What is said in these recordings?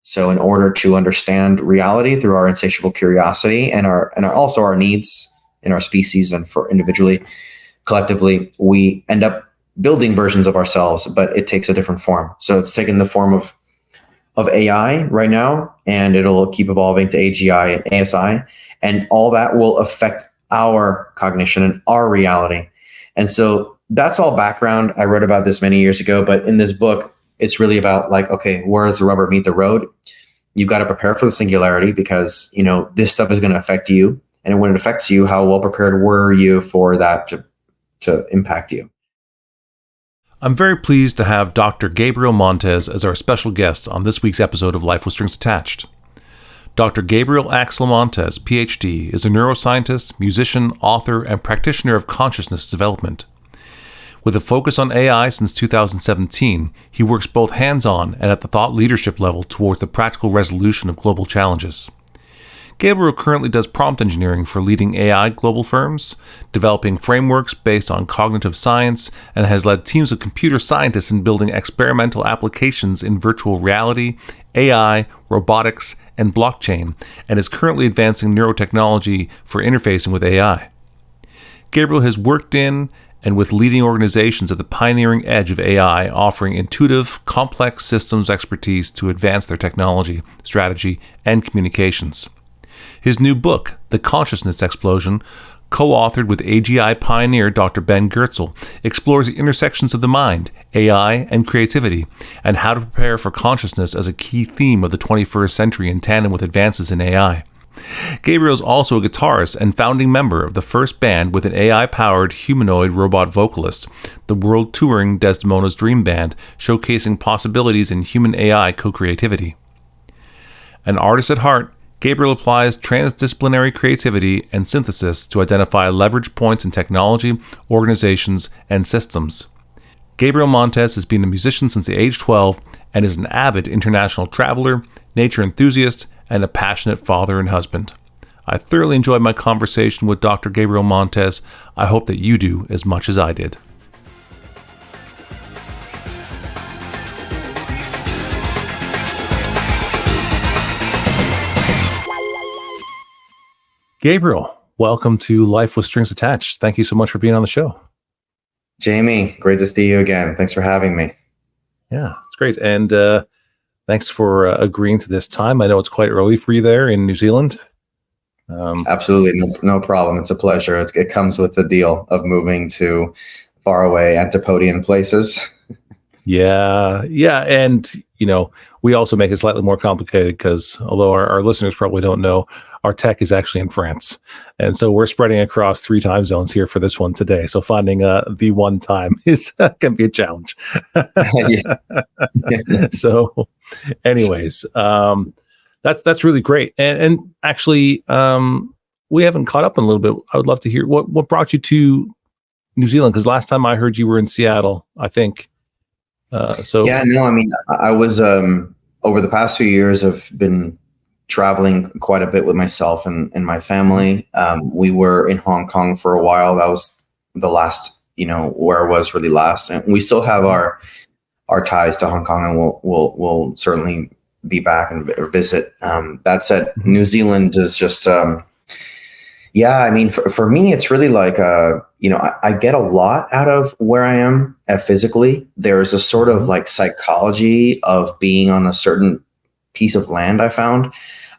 So in order to understand reality through our insatiable curiosity and also our needs in our species and for individually, collectively, we end up building versions of ourselves, but it takes a different form. So it's taken the form of AI right now, and it'll keep evolving to AGI and ASI, and all that will affect our cognition and our reality. And so that's all background. I wrote about this many years ago, but in this book, it's really about like, okay, where does the rubber meet the road? You've got to prepare for the singularity because, this stuff is going to affect you. And when it affects you, how well prepared were you for that to impact you? I'm very pleased to have Dr. Gabriel Montes as our special guest on this week's episode of Life with Strings Attached. Dr. Gabriel Axel Montes, PhD, is a neuroscientist, musician, author, and practitioner of consciousness development. With a focus on AI since 2017, he works both hands-on and at the thought leadership level towards the practical resolution of global challenges. Gabriel currently does prompt engineering for leading AI global firms, developing frameworks based on cognitive science, and has led teams of computer scientists in building experimental applications in virtual reality, AI, robotics, and blockchain, and is currently advancing neurotechnology for interfacing with AI. Gabriel has worked in and with leading organizations at the pioneering edge of AI, offering intuitive, complex systems expertise to advance their technology, strategy, and communications. His new book, The Consciousness Explosion, co-authored with AGI pioneer Dr. Ben Goertzel, explores the intersections of the mind, AI, and creativity, and how to prepare for consciousness as a key theme of the 21st century in tandem with advances in AI. Gabriel is also a guitarist and founding member of the first band with an AI-powered humanoid robot vocalist, the world-touring Desdemona's Dream Band, showcasing possibilities in human-AI co-creativity. An artist at heart, Gabriel applies transdisciplinary creativity and synthesis to identify leverage points in technology, organizations, and systems. Gabriel Montes has been a musician since the age 12 and is an avid international traveler, nature enthusiast, and a passionate father and husband. I thoroughly enjoyed my conversation with Dr. Gabriel Montes. I hope that you do as much as I did. Gabriel, welcome to Life with Strings Attached. Thank you so much for being on the show. Jamie, great to see you again. Thanks for having me. Yeah, it's great. And thanks for agreeing to this time. I know it's quite early for you there in New Zealand. Absolutely. No problem. It's a pleasure. It comes with the deal of moving to faraway antipodean places. Yeah. And, we also make it slightly more complicated because although our listeners probably don't know, our tech is actually in France. And so we're spreading across 3 time zones here for this one today. So finding the one time can be a challenge. So anyways, that's really great. And actually, we haven't caught up in a little bit. I would love to hear what brought you to New Zealand, because last time I heard you were in Seattle, I think. I was over the past few years, I've been traveling quite a bit with myself and my family. We were in Hong Kong for a while. That was the last, where I was really last, and we still have our ties to Hong Kong, and we'll certainly be back and visit. That said, New Zealand is just, for me, it's really like, I get a lot out of where I am physically. There's a sort of like psychology of being on a certain piece of land. I found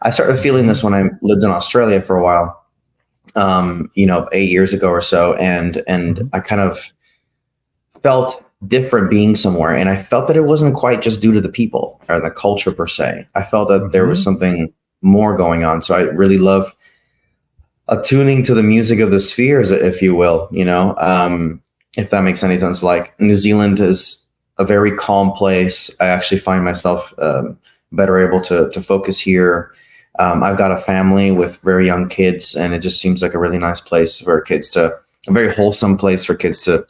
I started feeling this when I lived in Australia for a while, 8 years ago or so. And I kind of felt different being somewhere. And I felt that it wasn't quite just due to the people or the culture per se. I felt that there was something more going on. So I really love attuning to the music of the spheres, if you will, if that makes any sense. Like New Zealand is a very calm place. I actually find myself better able to focus here. I've got a family with very young kids, and it just seems like a really nice place for kids a very wholesome place for kids to,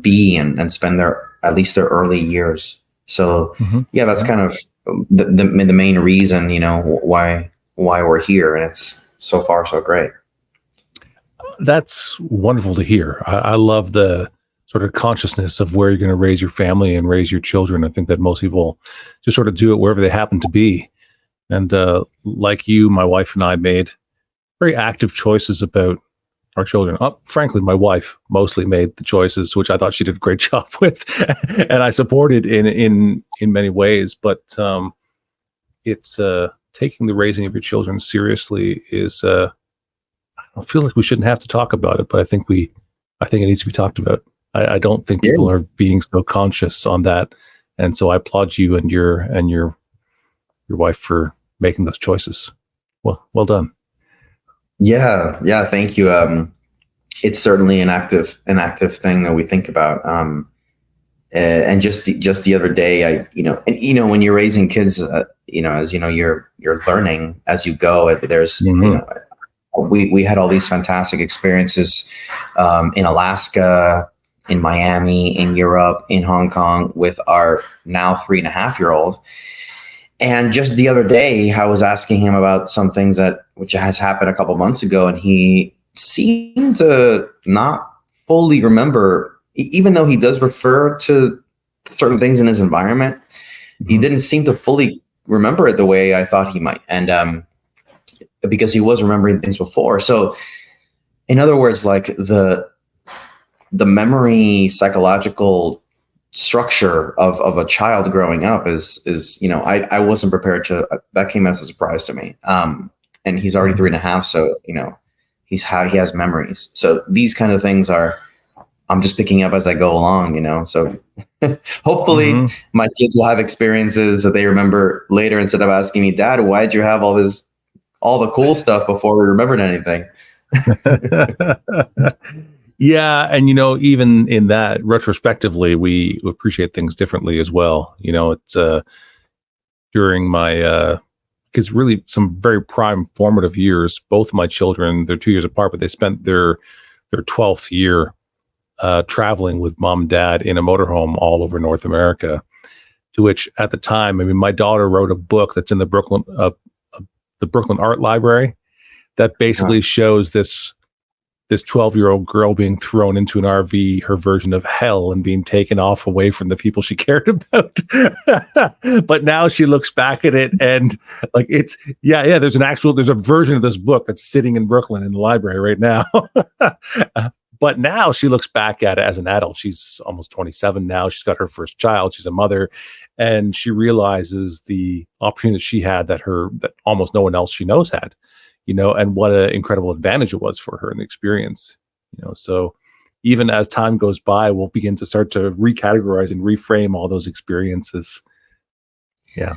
be and spend at least their early years. So that's kind of the main reason, why we're here. And it's so far so great. That's wonderful to hear. I love the sort of consciousness of where you're going to raise your family and raise your children. I think that most people just sort of do it wherever they happen to be. And like you, my wife and I made very active choices about our children. Frankly, my wife mostly made the choices, which I thought she did a great job with, and I supported in many ways. But it's taking the raising of your children seriously is. I feel like we shouldn't have to talk about it, but I think it needs to be talked about. I don't think people are being so conscious on that, and so I applaud you and your wife for making those choices. Well done. Yeah. Thank you. It's certainly an active thing that we think about. And just the other day, when you're raising kids, as you know, you're learning as you go. There's, we had all these fantastic experiences in Alaska, in Miami, in Europe, in Hong Kong with our now 3.5-year-old. And just the other day, I was asking him about some things which has happened a couple months ago, and he seemed to not fully remember, even though he does refer to certain things in his environment. He didn't seem to fully remember it the way I thought he might, and because he was remembering things before. So, in other words, like the memory psychological structure of a child growing up is I wasn't prepared to. That came as a surprise to me. And he's already 3.5, so he has memories. So these kind of things I'm just picking up as I go along. So hopefully my kids will have experiences that they remember later instead of asking me, Dad, why'd you have all the cool stuff before we remembered anything? Yeah. And, even in that, retrospectively, we appreciate things differently as well. It's during my kids, really some very prime formative years. Both of my children, they're 2 years apart, but they spent their 12th year traveling with mom and dad in a motorhome all over North America, to which at the time, my daughter wrote a book that's in the Brooklyn Art Library that basically shows this 12-year-old girl being thrown into an RV, her version of hell, and being taken off away from the people she cared about. But now she looks back at it and like there's a version of this book that's sitting in Brooklyn in the library right now. But now she looks back at it as an adult. She's almost 27 now. She's got her first child. She's a mother, and she realizes the opportunity that she had that almost no one else she knows had. And what an incredible advantage it was for her in the experience. So even as time goes by, we'll begin to start to recategorize and reframe all those experiences. Yeah.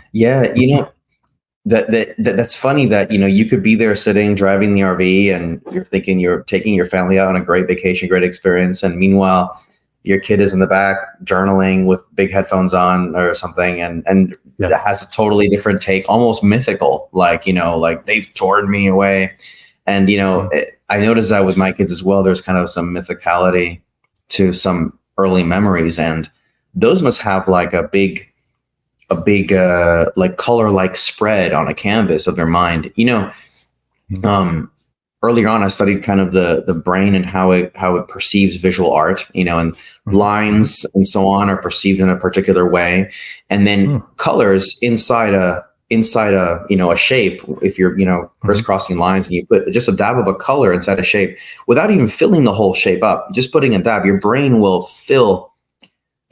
That's funny that you could be there sitting driving the RV and you're thinking you're taking your family out on a great vacation, great experience, and meanwhile your kid is in the back journaling with big headphones on or something, and that has a totally different take, almost mythical, like they've torn me away. And I noticed that with my kids as well. There's kind of some mythicality to some early memories, and those must have like a big like color like spread on a canvas of their mind. Earlier on I studied kind of the brain and how it perceives visual art, and lines and so on are perceived in a particular way, and then colors inside a shape. If you're crisscrossing lines and you put just a dab of a color inside a shape without even filling the whole shape up, just putting a dab, your brain will fill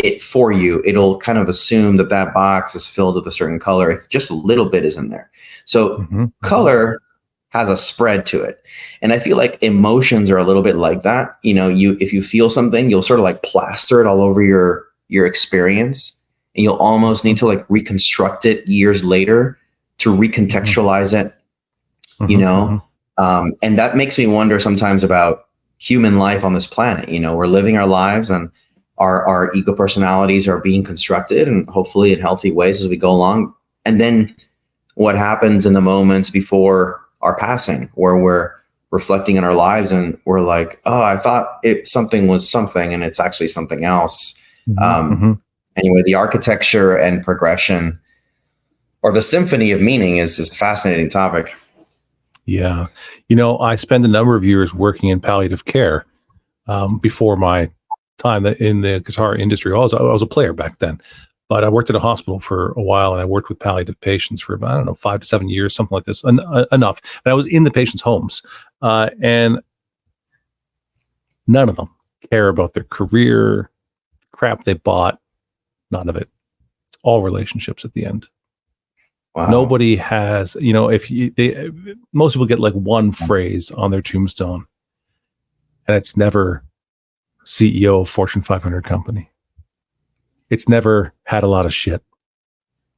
it for you. It'll kind of assume that box is filled with a certain color if just a little bit is in there. So color has a spread to it, and I feel like emotions are a little bit like that. If you feel something, you'll sort of like plaster it all over your experience, and you'll almost need to like reconstruct it years later to recontextualize it. And that makes me wonder sometimes about human life on this planet. We're living our lives, and our ego personalities are being constructed, and hopefully in healthy ways as we go along. And then what happens in the moments before our passing, where we're reflecting on our lives and we're like, oh, I thought something was something and it's actually something else. Anyway, the architecture and progression, or the symphony of meaning, is a fascinating topic. Yeah. I spent a number of years working in palliative care before my time that in the guitar industry. I was a player back then, but I worked at a hospital for a while, and I worked with palliative patients for, I don't know, 5 to 7 years, something like this, enough. And I was in the patients' homes, and none of them care about their career, crap they bought, none of it. It's all relationships at the end. Wow. Nobody has, most people get like one phrase on their tombstone, and it's never CEO of Fortune 500 company. It's never had a lot of shit.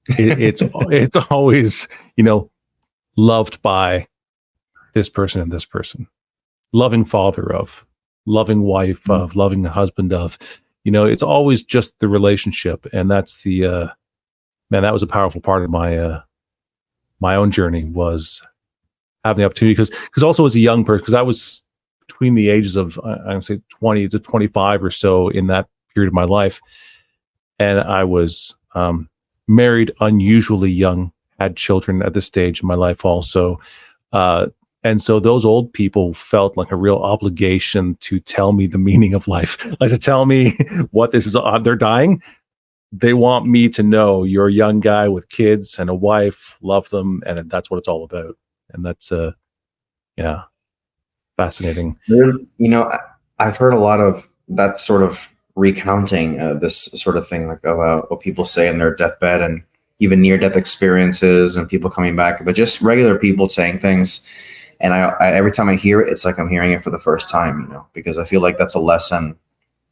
It's always, loved by this person and this person, loving father of, loving wife of, loving husband of, it's always just the relationship. And that's the, man, that was a powerful part of my own journey, was having the opportunity. Because also as a young person, because I was between the ages of, I would say 20 to 25 or so in that period of my life. And I was married unusually young, had children at this stage in my life also. And so those old people felt like a real obligation to tell me the meaning of life, like to tell me what this is. They're dying. They want me to know you're a young guy with kids and a wife, love them, and that's what it's all about. And that's, fascinating. I've heard a lot of that sort of recounting this sort of thing, like about what people say in their deathbed, and even near-death experiences, and people coming back, but just regular people saying things. And I every time I hear it, it's like I'm hearing it for the first time, because I feel like that's a lesson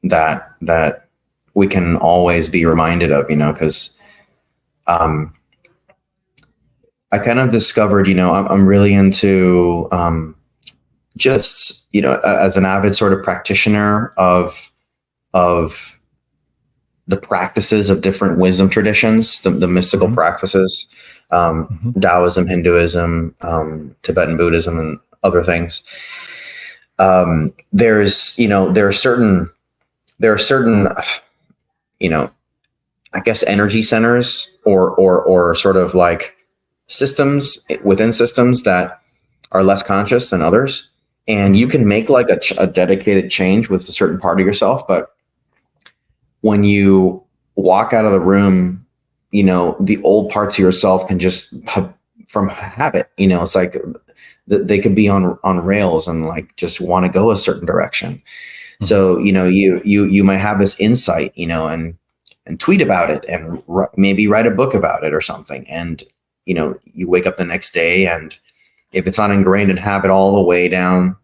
that we can always be reminded of, because I kind of discovered, I'm really into just, as an avid sort of practitioner of the practices of different wisdom traditions, the mystical practices, Taoism, Hinduism, Tibetan Buddhism, and other things. There are certain, I guess, energy centers or sort of like systems within systems that are less conscious than others. And you can make like a dedicated change with a certain part of yourself. But when you walk out of the room, the old parts of yourself can just, from habit, it's like they could be on rails and like just want to go a certain direction. Mm-hmm. So, you might have this insight, and tweet about it, and maybe write a book about it or something. And, you wake up the next day, and if it's not ingrained in habit all the way down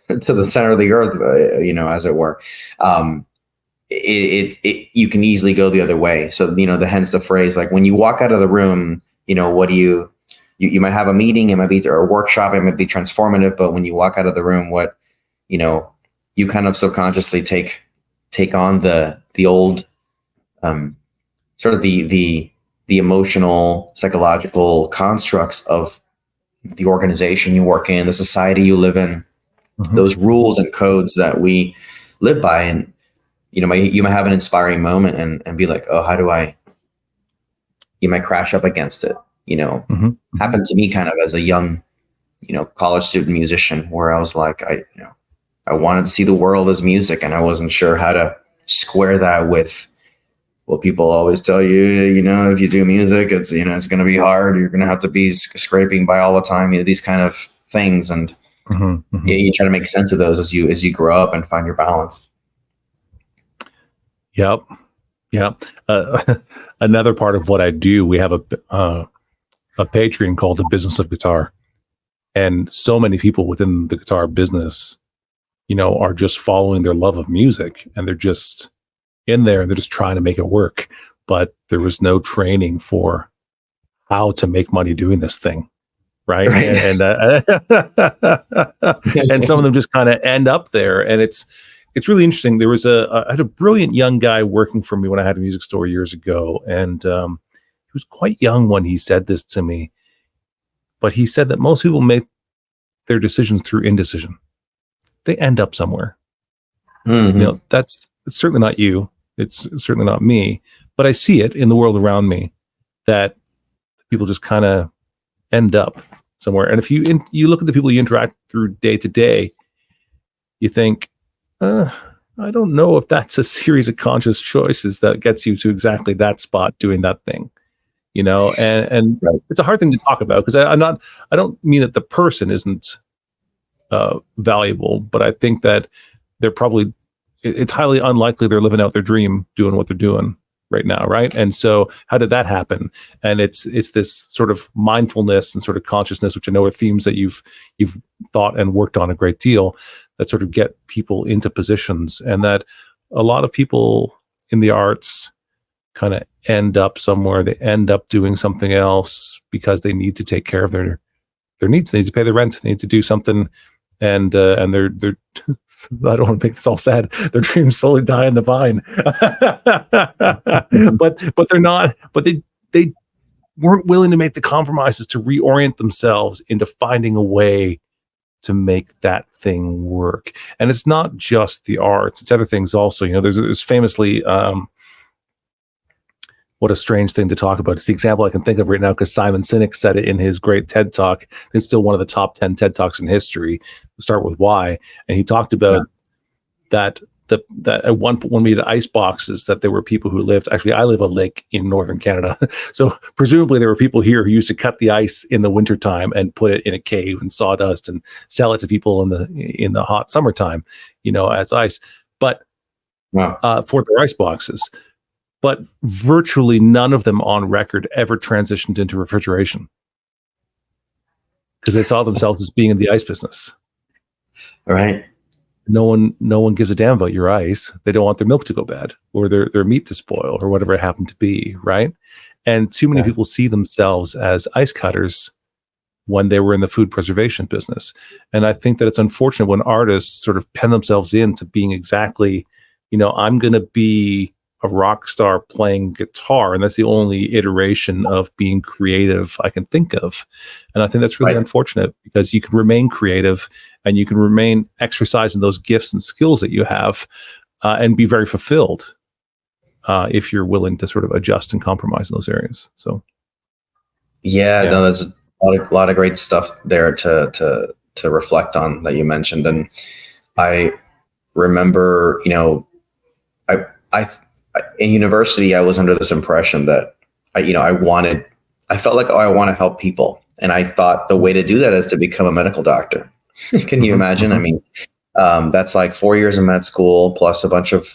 to the center of the earth, as it were, you can easily go the other way. So, hence the phrase, like when you walk out of the room, what do you might have a meeting, it might be or a workshop, it might be transformative, but when you walk out of the room, what, you kind of subconsciously take on the old, sort of the emotional, psychological constructs of the organization you work in, the society you live in, those rules and codes that we live by. And, you might have an inspiring moment and be like, oh, how do you might crash up against it, happened to me kind of as a young, college student musician, where I was like, I wanted to see the world as music, and I wasn't sure how to square that with, well, people always tell you, if you do music, it's, it's going to be hard. You're going to have to be scraping by all the time, these kind of things. And you try to make sense of those as you grow up and find your balance. Yep. Another part of what I do, we have a Patreon called The Business of Guitar. And so many people within the guitar business, are just following their love of music, and they're just in there and they're just trying to make it work. But there was no training for how to make money doing this thing. Right. And and some of them just kind of end up there. And it's really interesting. There was I had a brilliant young guy working for me when I had a music store years ago. And he was quite young when he said this to me. But he said that most people make their decisions through indecision. They end up somewhere. It's certainly not you. It's certainly not me. But I see it in the world around me that people just kind of end up somewhere. And if you look at the people you interact through day to day, you think, I don't know if that's a series of conscious choices that gets you to exactly that spot doing that thing, and Right. it's a hard thing to talk about because I don't mean that the person isn't valuable, but I think that they're probably, it's highly unlikely they're living out their dream doing what they're doing right now, right? And so how did that happen? And it's this sort of mindfulness and sort of consciousness, which I know are themes that you've thought and worked on a great deal, that sort of get people into positions, and that a lot of people in the arts kind of end up somewhere. They end up doing something else because they need to take care of their needs. They need to pay the rent. They need to do something, and they're I don't want to make this all sad. Their dreams slowly die in the vine. but they're not. But they weren't willing to make the compromises to reorient themselves into finding a way to make that thing work. And it's not just the arts; it's other things also. There's famously. What a strange thing to talk about. It's the example I can think of right now because Simon Sinek said it in his great TED Talk. It's still one of the top 10 TED Talks in history. Start with why. And he talked about that at one point when we had ice boxes, that there were people who lived. Actually, I live on a lake in northern Canada. So presumably there were people here who used to cut the ice in the wintertime and put it in a cave and sawdust and sell it to people in the hot summertime, as ice. But for their ice boxes. But virtually none of them on record ever transitioned into refrigeration because they saw themselves as being in the ice business. All right. No one gives a damn about your ice. They don't want their milk to go bad or their meat to spoil or whatever it happened to be, right? And too many people see themselves as ice cutters when they were in the food preservation business. And I think that it's unfortunate when artists sort of pen themselves into being exactly, I'm going to be a rock star playing guitar, and that's the only iteration of being creative I can think of. And I think that's really unfortunate because you can remain creative and you can remain exercising those gifts and skills that you have and be very fulfilled if you're willing to sort of adjust and compromise in those areas. So no, there's a lot of great stuff there to reflect on that you mentioned. And I remember, in university, I was under this impression that I felt like, I want to help people. And I thought the way to do that is to become a medical doctor. Can you imagine? I mean, that's like 4 years of med school plus a bunch of,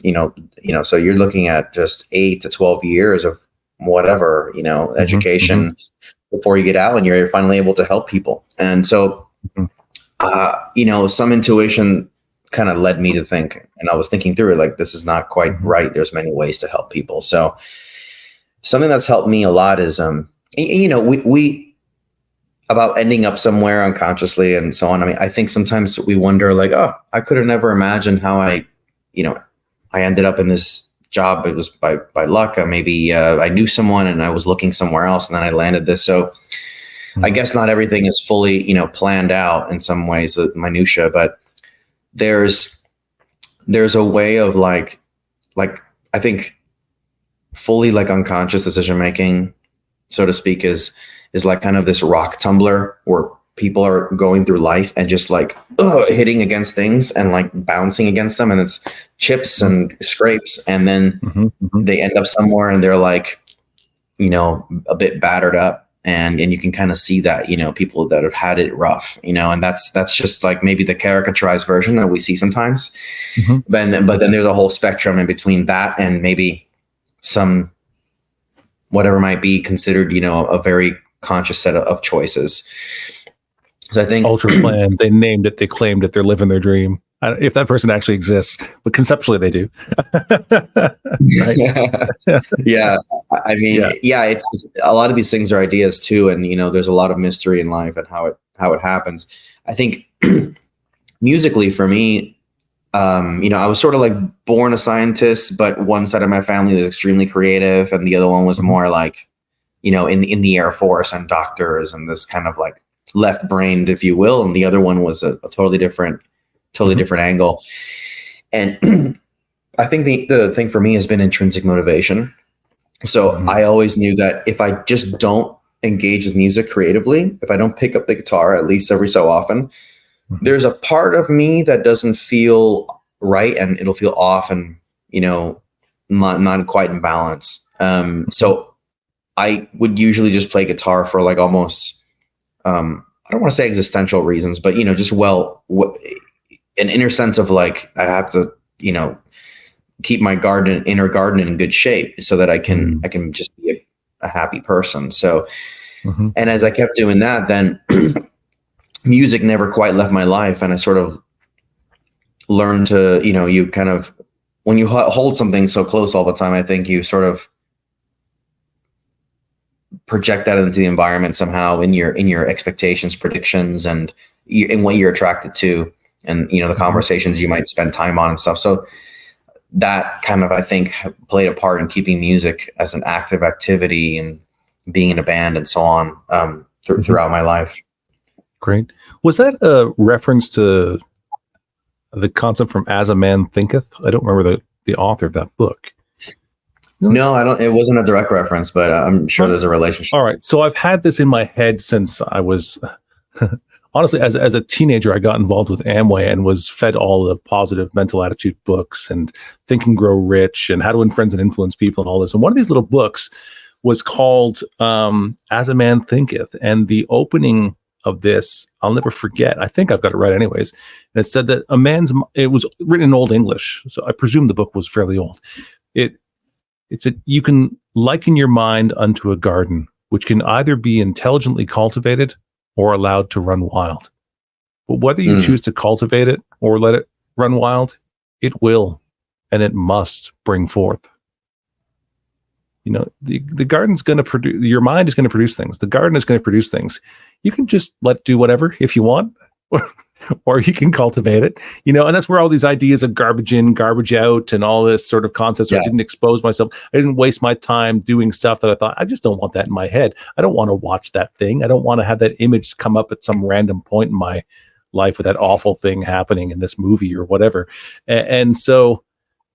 so you're looking at just 8 to 12 years of whatever, education before you get out and you're finally able to help people. And so, some intuition kind of led me to think, and I was thinking through it, like, this is not quite right. There's many ways to help people. So something that's helped me a lot is, we about ending up somewhere unconsciously and so on. I mean, I think sometimes we wonder like, oh, I could have never imagined how I ended up in this job. It was by luck. Maybe I knew someone and I was looking somewhere else and then I landed this. So I guess not everything is fully, planned out in some ways, the minutia, but there's a way of like I think fully like unconscious decision making, so to speak, is like kind of this rock tumbler where people are going through life and just like hitting against things and like bouncing against them, and it's chips and scrapes, and then they end up somewhere and they're like, a bit battered up. And you can kind of see that, people that have had it rough, and that's just like maybe the caricaturized version that we see sometimes. But then there's a whole spectrum in between that and maybe some whatever might be considered, a very conscious set of choices. So I think ultra plan, they named it, they claimed it, they're living their dream. If that person actually exists, but conceptually they do. Yeah. I mean, it's a lot of these things are ideas too. And, there's a lot of mystery in life and how it happens. I think musically for me, I was sort of like born a scientist, but one side of my family was extremely creative. And the other one was more like, in the Air Force and doctors and this kind of like left brained, if you will. And the other one was a totally different angle. And I think the thing for me has been intrinsic motivation. So I always knew that if I just don't engage with music creatively, if I don't pick up the guitar at least every so often, there's a part of me that doesn't feel right and it'll feel off and, not quite in balance. So I would usually just play guitar for like almost, I don't want to say existential reasons, but, just an inner sense of like, I have to, keep my inner garden in good shape so that I can just be a happy person. So, and as I kept doing that, then music never quite left my life. And I sort of learned to, you kind of, when you hold something so close all the time, I think you sort of project that into the environment somehow in your expectations, predictions, and what you're attracted to, and, the conversations you might spend time on and stuff. So that kind of, I think, played a part in keeping music as an active activity and being in a band and so on throughout my life. Great. Was that a reference to the concept from As a Man Thinketh? I don't remember the author of that book. No, I don't. It wasn't a direct reference, but I'm sure there's a relationship. All right. So I've had this in my head since I was, honestly, as a teenager, I got involved with Amway and was fed all the positive mental attitude books and Think and Grow Rich and How to Win Friends and Influence People and all this. And one of these little books was called As a Man Thinketh. And the opening of this, I'll never forget. I think I've got it right anyways. And it said that it was written in Old English. So I presume the book was fairly old. It said, you can liken your mind unto a garden, which can either be intelligently cultivated or allowed to run wild. But whether you choose to cultivate it or let it run wild, it will, and it must bring forth. The garden's going to produce, your mind is going to produce things. The garden is going to produce things. You can just let it do whatever if you want, or you can cultivate it, and that's where all these ideas of garbage in, garbage out, and all this sort of concepts. I didn't expose myself. I didn't waste my time doing stuff that I thought, I just don't want that in my head. I don't want to watch that thing. I don't want to have that image come up at some random point in my life with that awful thing happening in this movie or whatever. And so,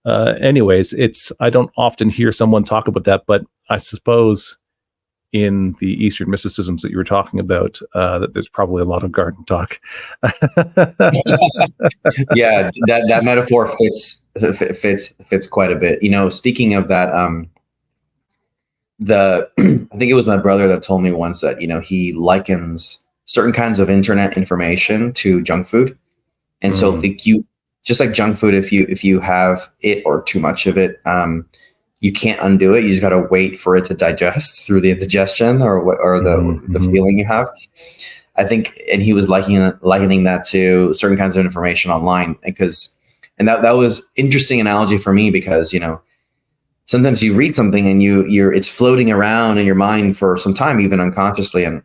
anyways, I don't often hear someone talk about that, but I suppose in the Eastern mysticisms that you were talking about, that there's probably a lot of garden talk. Yeah, that metaphor fits quite a bit. Speaking of that, I think it was my brother that told me once that, he likens certain kinds of internet information to junk food. And so like just like junk food, if you have it or too much of it, you can't undo it. You just got to wait for it to digest through the indigestion or the feeling you have. I think, and he was likening that to certain kinds of information online, and that was interesting analogy for me because, sometimes you read something and it's floating around in your mind for some time, even unconsciously. And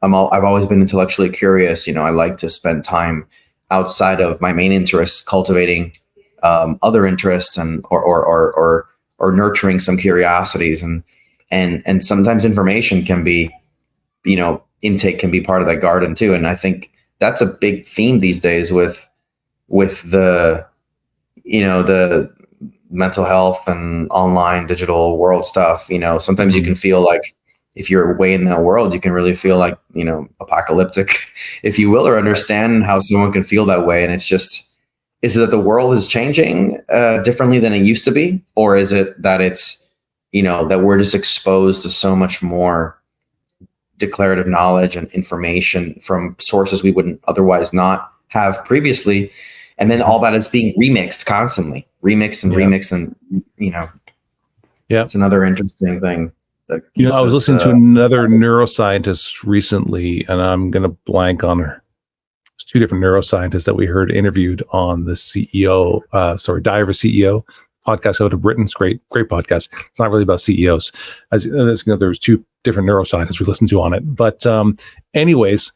I've always been intellectually curious. I like to spend time outside of my main interests, cultivating other interests and or nurturing some curiosities, and sometimes information can be, intake can be part of that garden too. And I think that's a big theme these days with the, the mental health and online digital world stuff. Sometimes you can feel like if you're way in that world, you can really feel like, apocalyptic, if you will, or understand how someone can feel that way. And it's just, is it that the world is changing differently than it used to be? Or is it that it's, that we're just exposed to so much more declarative knowledge and information from sources we wouldn't otherwise not have previously? And then all that is being remixed constantly, remixed. And, it's another interesting thing. I was listening to another neuroscientist recently, and I'm going to blank on her. It's two different neuroscientists that we heard interviewed on the Diary CEO podcast out of Britain. It's great podcast. It's not really about CEOs. There was two different neuroscientists we listened to on it. But anyways,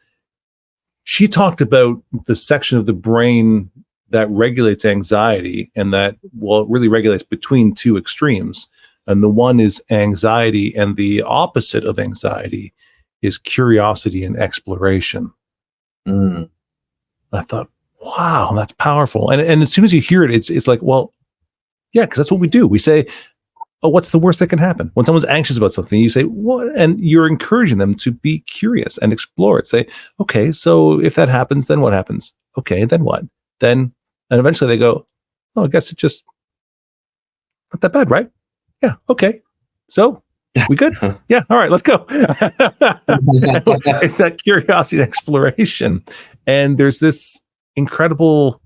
she talked about the section of the brain that regulates anxiety, and that, it really regulates between two extremes. And the one is anxiety, and the opposite of anxiety is curiosity and exploration. I thought, wow, that's powerful. And as soon as you hear it, it's like, well, yeah, because that's what we do. We say, oh, what's the worst that can happen? When someone's anxious about something, you say, what? And you're encouraging them to be curious and explore it. Say, okay, so if that happens, then what happens? Okay, then what? And eventually they go, oh, I guess it's just not that bad, right? Yeah. Okay. So we good? Yeah. All right, let's go. It's that curiosity and exploration. And there's this incredible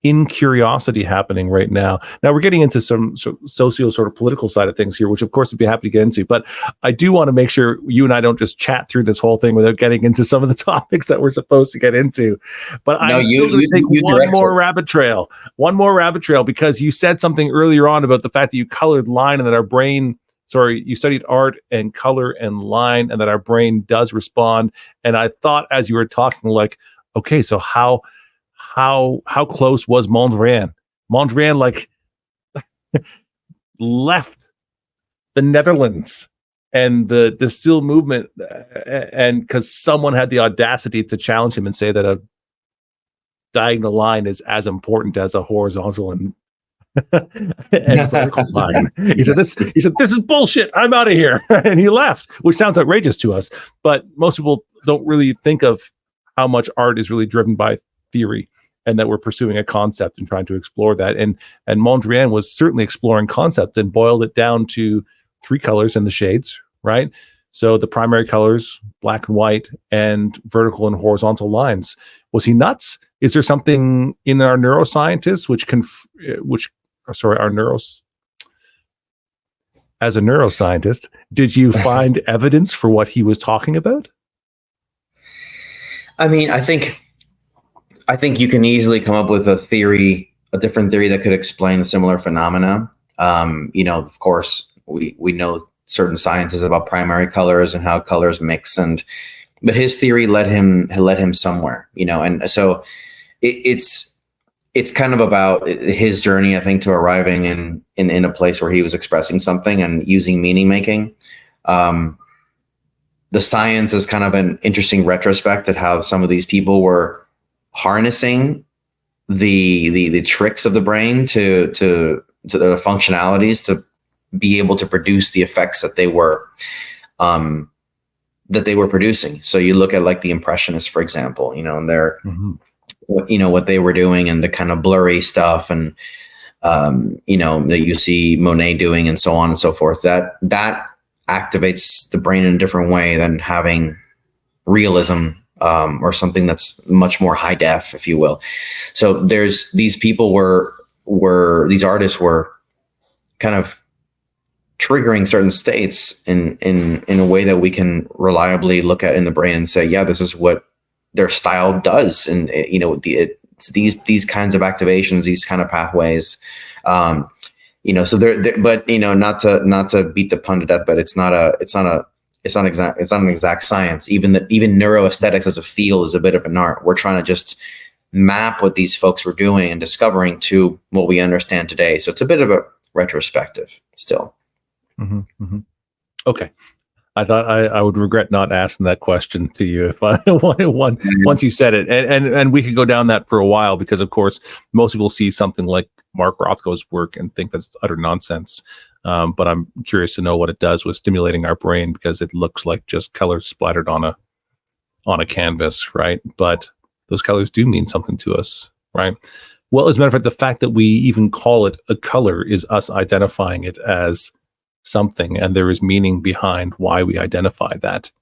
incuriosity happening right now. Now we're getting into some socio sort of political side of things here, which of course I'd be happy to get into. But I do want to make sure you and I don't just chat through this whole thing without getting into some of the topics that we're supposed to get into. But no, I'm still going to take one more rabbit trail, because you said something earlier on about the fact that you colored line and that our brain, you studied art and color and line, and that our brain does respond. And I thought as you were talking, like, okay, so how close was Mondrian? Mondrian like left the Netherlands and the still movement, and because someone had the audacity to challenge him and say that a diagonal line is as important as a horizontal and vertical line. He said this is bullshit. I'm out of here. And he left, which sounds outrageous to us, but most people don't really think of how much art is really driven by theory, and that we're pursuing a concept and trying to explore that. And Mondrian was certainly exploring concept and boiled it down to 3 colors and the shades, right? So the primary colors, black and white, and vertical and horizontal lines. Was he nuts? Is there something in our neuroscientists as a neuroscientist, did you find evidence for what he was talking about? I mean, I think you can easily come up with a different theory that could explain the similar phenomena. Of course, we know certain sciences about primary colors and how colors mix, but his theory led him somewhere, and so it's kind of about his journey, I think, to arriving in a place where he was expressing something and using meaning making. The science is kind of an interesting retrospect at how some of these people were harnessing the tricks of the brain to the functionalities to be able to produce the effects that they were producing. So you look at like the Impressionists, for example, and their what they were doing and the kind of blurry stuff and that you see Monet doing and so on and so forth. That activates the brain in a different way than having realism. Or something that's much more high def, if you will. So there's these people these artists were kind of triggering certain states in a way that we can reliably look at in the brain and say, yeah, this is what their style does. And it's these kinds of activations, these kind of pathways. So but not to beat the pun to death, but it's not an exact science. Even neuroaesthetics as a field is a bit of an art. We're trying to just map what these folks were doing and discovering to what we understand today. So it's a bit of a retrospective still. Mm-hmm, mm-hmm. Okay. I thought I would regret not asking that question to you if once you said it, and we could go down that for a while, because of course most people see something like Mark Rothko's work and think that's utter nonsense. But I'm curious to know what it does with stimulating our brain, because it looks like just colors splattered on a canvas, right? But those colors do mean something to us, right? Well, as a matter of fact, the fact that we even call it a color is us identifying it as something, and there is meaning behind why we identify that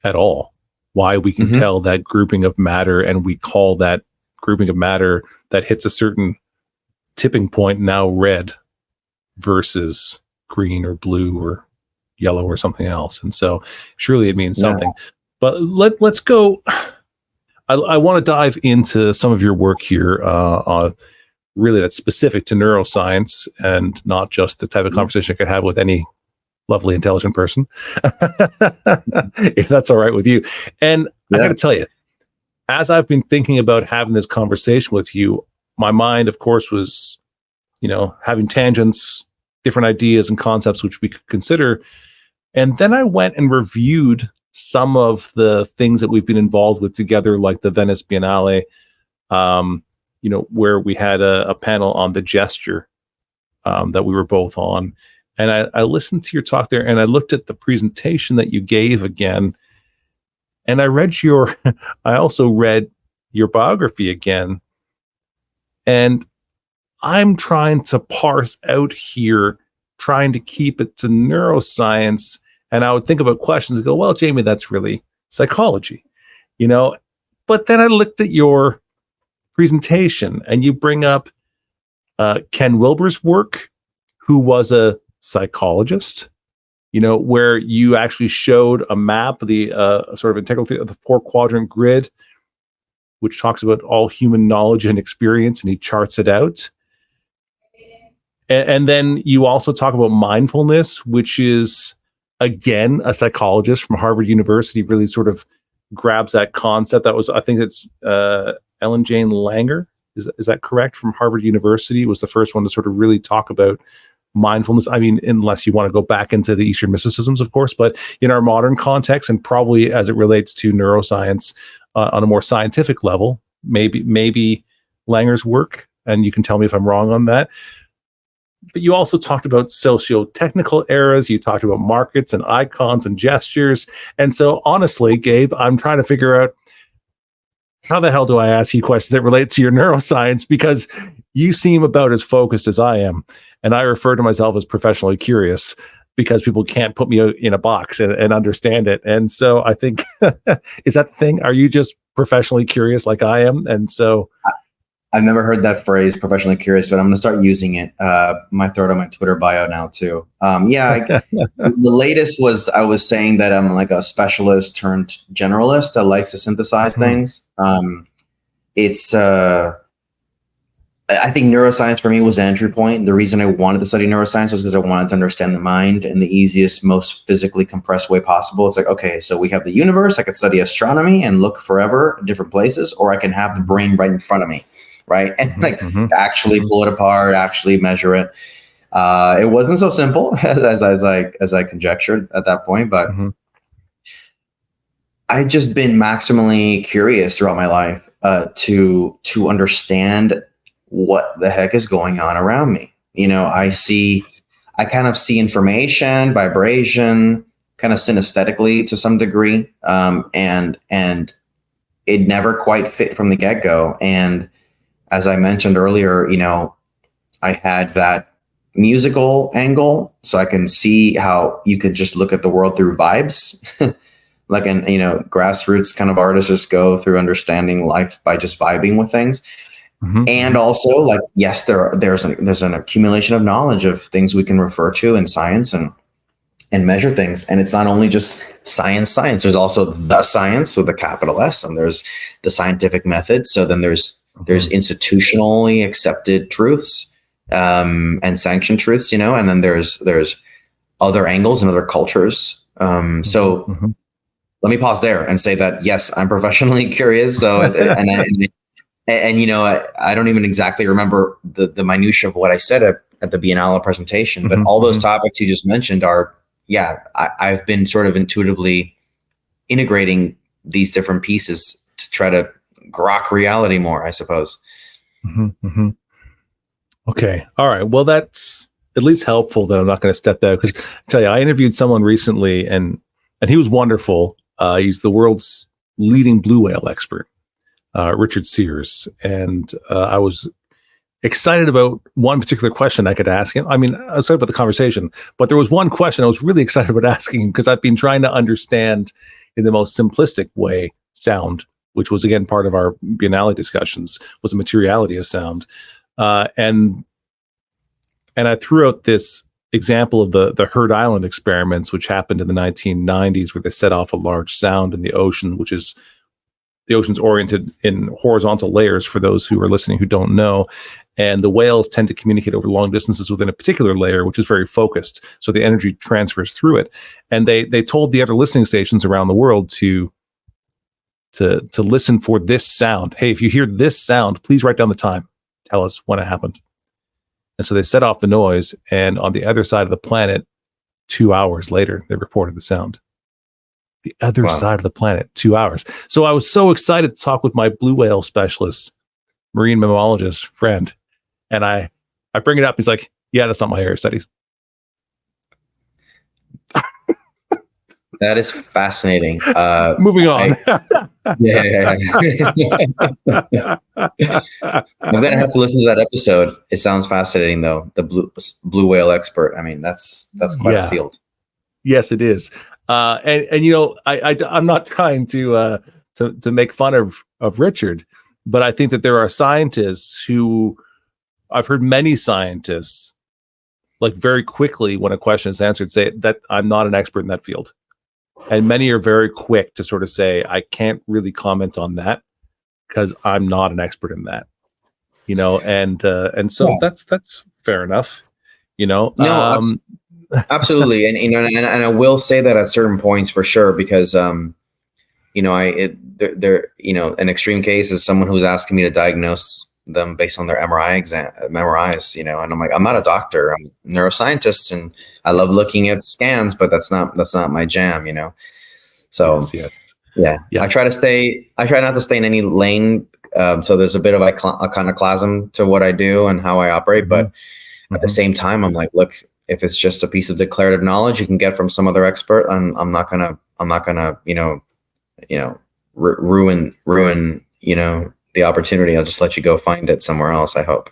at all. Why we can tell that grouping of matter, and we call that grouping of matter that hits a certain tipping point now red versus green or blue or yellow or something else. And so surely it means something. But let's go. I want to dive into some of your work here on really that's specific to neuroscience, and not just the type of conversation I could have with any lovely, intelligent person, if that's all right with you. And I got to tell you, as I've been thinking about having this conversation with you, my mind, of course, was, having tangents, different ideas and concepts which we could consider. And then I went and reviewed some of the things that we've been involved with together, like the Venice Biennale, where we had a panel on the gesture that we were both on. And I listened to your talk there, and I looked at the presentation that you gave again. And I also read your biography again. And I'm trying to parse out here, trying to keep it to neuroscience. And I would think about questions and go, well, Jamie, that's really psychology, you know? But then I looked at your presentation and you bring up Ken Wilber's work, who was a psychologist, where you actually showed a map, the sort of integral of the 4-quadrant grid, which talks about all human knowledge and experience, and he charts it out. And then you also talk about mindfulness, which is, again, a psychologist from Harvard University really sort of grabs that concept. That was, I think it's Ellen Jane Langer. Is that correct? From Harvard University was the first one to sort of really talk about mindfulness. I mean, unless you want to go back into the Eastern mysticisms, of course, but in our modern context, and probably as it relates to neuroscience on a more scientific level, maybe Langer's work, and you can tell me if I'm wrong on that. But you also talked about socio-technical eras. You talked about markets and icons and gestures. And so honestly, Gabe, I'm trying to figure out, how the hell do I ask you questions that relate to your neuroscience? Because you seem about as focused as I am. And I refer to myself as professionally curious because people can't put me in a box and understand it. And so I think, is that the thing? Are you just professionally curious like I am? And so I've never heard that phrase, professionally curious, but I'm going to start using it. Might throw it on my Twitter bio now too. The latest was I was saying that I'm like a specialist turned generalist that likes to synthesize things. I think neuroscience for me was an entry point. The reason I wanted to study neuroscience was because I wanted to understand the mind in the easiest, most physically compressed way possible. It's like, okay, so we have the universe. I could study astronomy and look forever in different places, or I can have the brain right in front of me. Right. And actually pull it apart, actually measure it. It wasn't so simple as I conjectured at that point, but I've just been maximally curious throughout my life to understand what the heck is going on around me. I kind of see information, vibration, kind of synesthetically to some degree. And it never quite fit from the get-go. And as I mentioned earlier, I had that musical angle, so I can see how you could just look at the world through vibes. Like grassroots kind of artists just go through understanding life by just vibing with things. And also, like, yes, there's an accumulation of knowledge of things we can refer to in science and measure things. And it's not only just science. There's also the science with a capital S, and there's the scientific method. So then there's institutionally accepted truths and sanctioned truths, and then there's other angles and other cultures. So let me pause there and say that, yes, I'm professionally curious. So, I don't even exactly remember the minutia of what I said at the Biennale presentation, but all those topics you just mentioned are, I've been sort of intuitively integrating these different pieces to try to grok reality more, I suppose. Okay. All right. Well, that's at least helpful that I'm not going to step out, because I tell you, I interviewed someone recently and he was wonderful. He's the world's leading blue whale expert, Richard Sears. And I was excited about one particular question I could ask him. I mean, I was excited about the conversation, but there was one question I was really excited about asking him, because I've been trying to understand in the most simplistic way sound, which was, again, part of our Biennale discussions, was the materiality of sound. And I threw out this example of the Heard Island experiments, which happened in the 1990s, where they set off a large sound in the ocean, which is, the ocean's oriented in horizontal layers, for those who are listening who don't know. And the whales tend to communicate over long distances within a particular layer, which is very focused. So the energy transfers through it. And they told the other listening stations around the world to listen for this sound. Hey, if you hear this sound, please write down the time. Tell us when it happened. And so they set off the noise, and on the other side of the planet, 2 hours later, they reported the sound. The other side of the planet, 2 hours. So I was so excited to talk with my blue whale specialist, marine mammalogist friend. And I bring it up. He's like, yeah, that's not my area of studies. That is fascinating. Moving on. Yeah. I'm gonna have to listen to that episode. It sounds fascinating, though. The blue whale expert. I mean, that's quite a field. Yes, it is. And you know, I'm not trying to make fun of Richard, but I think that there are scientists who I've heard many scientists, like, very quickly when a question is answered, say that I'm not an expert in that field. And many are very quick to sort of say, I can't really comment on that because I'm not an expert in that, you know, and so that's fair enough, you know. No, absolutely, and you know, and I will say that at certain points for sure, because you know, there you know, an extreme case is someone who's asking me to diagnose them based on their MRIs, you know, and I'm like, I'm not a doctor, I'm a neuroscientist, and I love looking at scans, but that's not my jam, you know. So yes. Yeah. I try not to stay in any lane. So there's a bit of iconoclasm to what I do and how I operate, but at the same time, I'm like, look, if it's just a piece of declarative knowledge you can get from some other expert, I'm not gonna, ruin, you know, the opportunity. I'll just let you go find it somewhere else, I hope.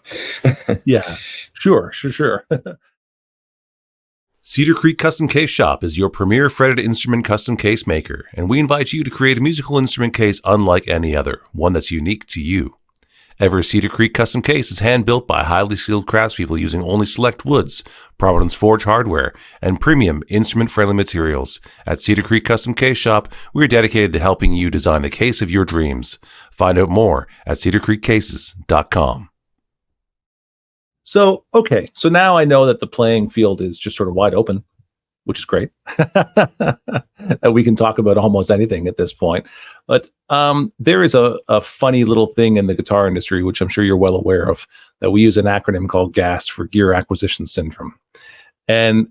Yeah, sure. Cedar Creek Custom Case Shop is your premier fretted instrument custom case maker, and we invite you to create a musical instrument case unlike any other, one that's unique to you. Every Cedar Creek custom case is hand-built by highly skilled craftspeople using only select woods, Providence Forge hardware, and premium instrument-friendly materials. At Cedar Creek Custom Case Shop, we are dedicated to helping you design the case of your dreams. Find out more at cedarcreekcases.com. So, okay, so now I know that the playing field is just sort of wide open, which is great. We can talk about almost anything at this point. But there is a funny little thing in the guitar industry, which I'm sure you're well aware of, that we use an acronym called GAS for Gear Acquisition Syndrome. And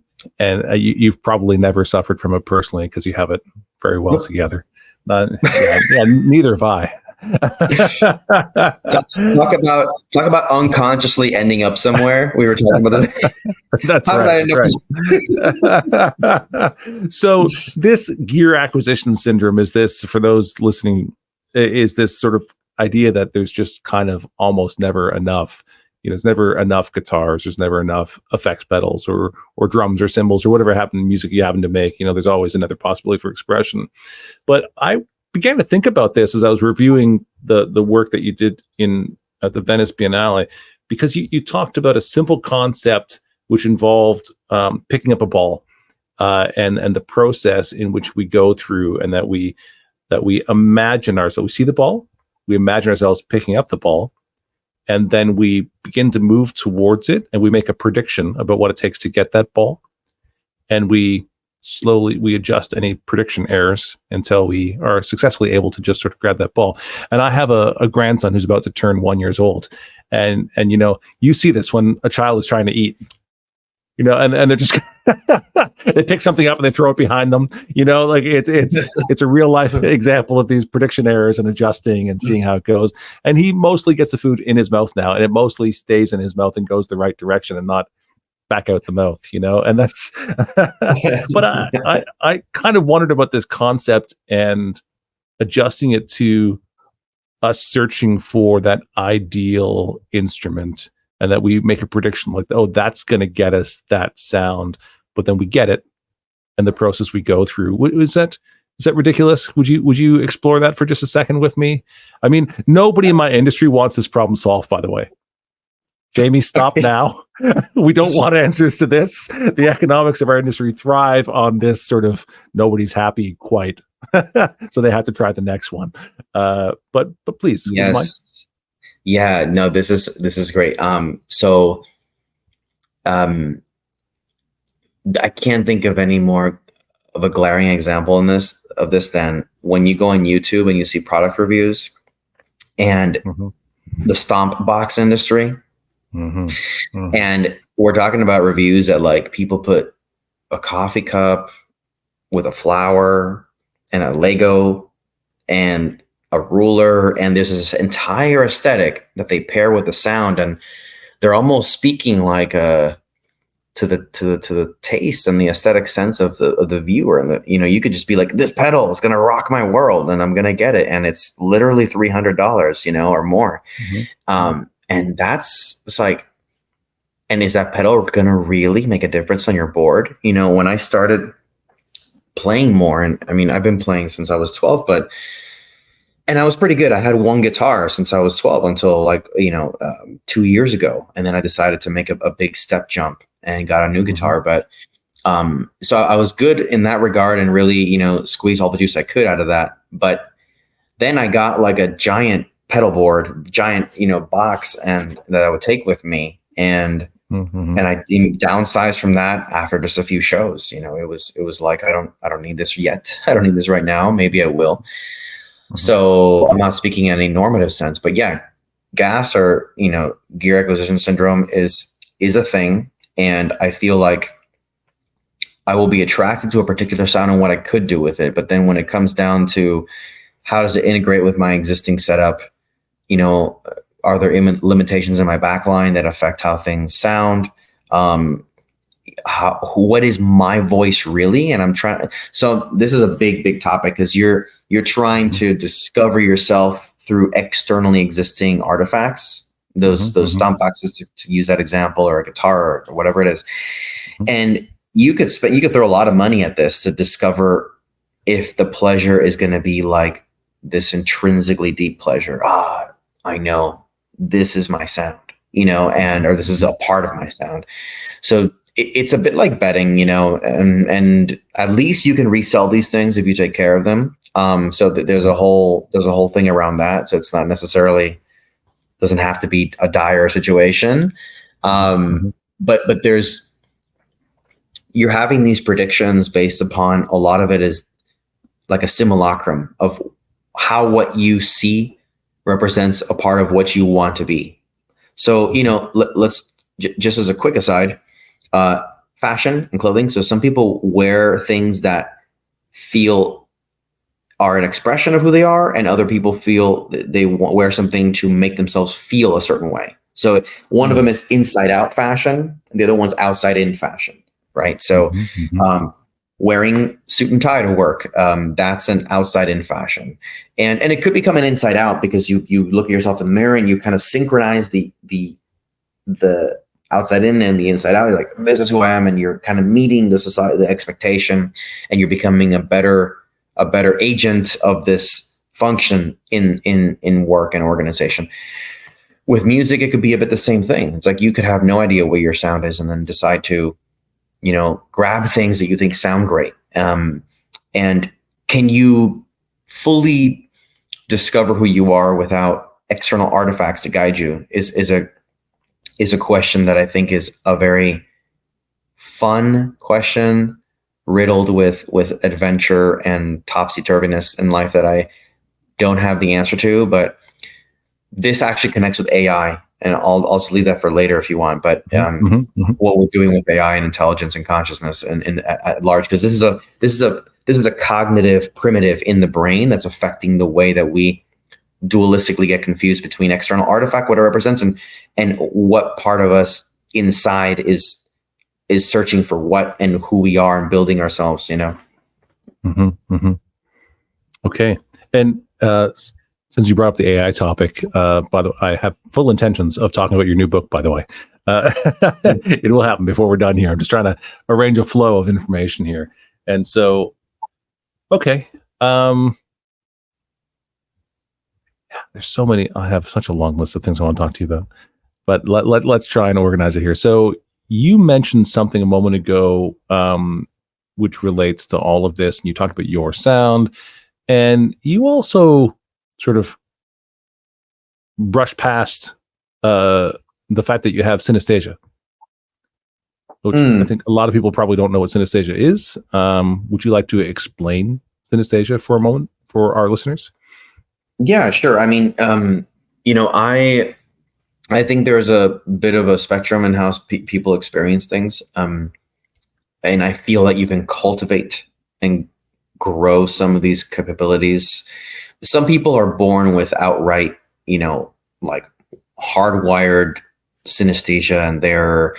you've probably never suffered from it personally because you have it very well together. Neither have I. talk about unconsciously ending up somewhere. We were talking about this. That's How right. did I end up? So this gear acquisition syndrome is this, for those listening, is this sort of idea that there's just kind of almost never enough. You know, there's never enough guitars, there's never enough effects pedals or drums or cymbals or whatever music you happen to make. You know, there's always another possibility for expression. But I began to think about this as I was reviewing the work that you did at the Venice Biennale, because you talked about a simple concept which involved picking up a ball and the process in which we go through, and that we imagine ourselves. We see the ball, we imagine ourselves picking up the ball, and then we begin to move towards it, and we make a prediction about what it takes to get that ball, and we adjust any prediction errors until we are successfully able to just sort of grab that ball. And I have a grandson who's about to turn 1 year old. And you know, you see this when a child is trying to eat, you know, and they're just, they pick something up and they throw it behind them, you know, like it's a real life example of these prediction errors and adjusting and seeing how it goes. And he mostly gets the food in his mouth now, and it mostly stays in his mouth and goes the right direction and not back out the mouth, you know. And that's but I kind of wondered about this concept and adjusting it to us searching for that ideal instrument, and that we make a prediction like, oh, that's going to get us that sound, but then we get it, and the process we go through, is that ridiculous? Would you explore that for just a second with me? I mean, nobody in my industry wants this problem solved, by the way. Jamie, stop now. We don't want answers to this. The economics of our industry thrive on this sort of nobody's happy quite. So they have to try the next one. But please. Yes. Yeah, no, this is great. So I can't think of any more of a glaring example of this than when you go on YouTube and you see product reviews and the stomp box industry. And we're talking about reviews that, like, people put a coffee cup with a flower and a Lego and a ruler, and there's this entire aesthetic that they pair with the sound, and they're almost speaking like to to the taste and the aesthetic sense of the viewer. And you could just be like, this pedal is going to rock my world and I'm going to get it. And it's literally $300, or more. And it's like, and is that pedal going to really make a difference on your board? When I started playing more, and I mean, I've been playing since I was 12, and I was pretty good. I had one guitar since I was 12 until 2 years ago. And then I decided to make a big step jump and got a new guitar. But so I was good in that regard and really, squeeze all the juice I could out of that. But then I got like a giant pedal board, giant, box and that I would take with me. And I downsized from that after just a few shows. It was like, I don't need this yet. I don't need this right now. Maybe I will. So I'm not speaking in a normative sense, but yeah, gas or, gear acquisition syndrome is a thing. And I feel like I will be attracted to a particular sound and what I could do with it. But then when it comes down to how does it integrate with my existing setup, are there limitations in my backline that affect how things sound? What is my voice really? And I'm trying. So this is a big topic because you're trying to discover yourself through externally existing artifacts, those stomp boxes to use that example, or a guitar or whatever it is. And you could throw a lot of money at this to discover if the pleasure is going to be like this intrinsically deep pleasure. I know this is my sound, or this is a part of my sound. So it's a bit like betting, and at least you can resell these things if you take care of them. So there's a whole thing around that. So it's not necessarily, doesn't have to be a dire situation. But you're having these predictions based upon, a lot of it is like a simulacrum of how what you see represents a part of what you want to be. So, let's just as a quick aside, fashion and clothing. So some people wear things that feel are an expression of who they are, and other people feel they wear something to make themselves feel a certain way. So one of them is inside out fashion, and the other one's outside in fashion, right? So wearing suit and tie to work, that's an outside in fashion. And it could become an inside out because you look at yourself in the mirror and you kind of synchronize the outside in and the inside out. You're like, this is who I am, and you're kind of meeting the society, the expectation, and you're becoming a better agent of this function in work and organization. With music, it could be a bit the same thing. It's like you could have no idea what your sound is, and then decide to, grab things that you think sound great. And can you fully discover who you are without external artifacts to guide you? Is a question that I think is a very fun question, riddled with adventure and topsy-turviness in life that I don't have the answer to. But this actually connects with AI, and I'll also leave that for later if you want. But what we're doing with AI and intelligence and consciousness and at large, because this is a cognitive primitive in the brain that's affecting the way that we dualistically get confused between external artifact, what it represents, and what part of us inside is searching for what and who we are and building ourselves. Okay, and since you brought up the AI topic, by the way, I have full intentions of talking about your new book, by the way. It will happen before we're done here. I'm just trying to arrange a flow of information here. And so, okay. There's so many. I have such a long list of things I want to talk to you about. But let's try and organize it here. So you mentioned something a moment ago, which relates to all of this. And you talked about your sound. And you also sort of brush past the fact that you have synesthesia, which I think a lot of people probably don't know what synesthesia is. Would you like to explain synesthesia for a moment for our listeners? Yeah, sure. I mean, I think there's a bit of a spectrum in how people experience things. And I feel that you can cultivate and grow some of these capabilities. Some people are born with outright, like hardwired synesthesia, and they're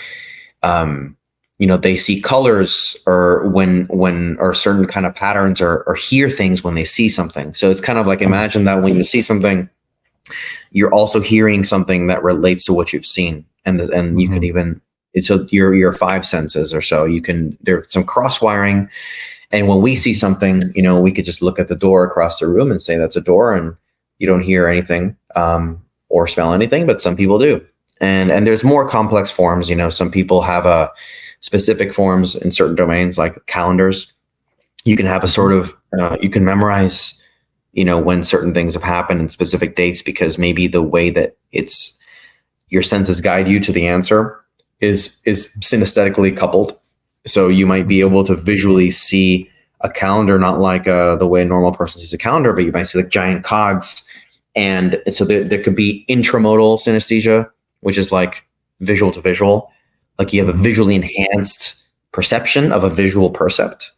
they see colors, or when or certain kind of patterns, or hear things when they see something. So it's kind of like, imagine that when you see something, you're also hearing something that relates to what you've seen, and you can even, so your five senses or so, there's some cross wiring. And when we see something, we could just look at the door across the room and say that's a door, and you don't hear anything or smell anything, but some people do. And there's more complex forms. Some people have a specific forms in certain domains, like calendars. You can have a sort of you can memorize, when certain things have happened and specific dates, because maybe the way that your senses guide you to the answer is synesthetically coupled. So you might be able to visually see a calendar, not like the way a normal person sees a calendar, but you might see like giant cogs. And so there could be intramodal synesthesia, which is like visual to visual. Like you have a visually enhanced perception of a visual percept.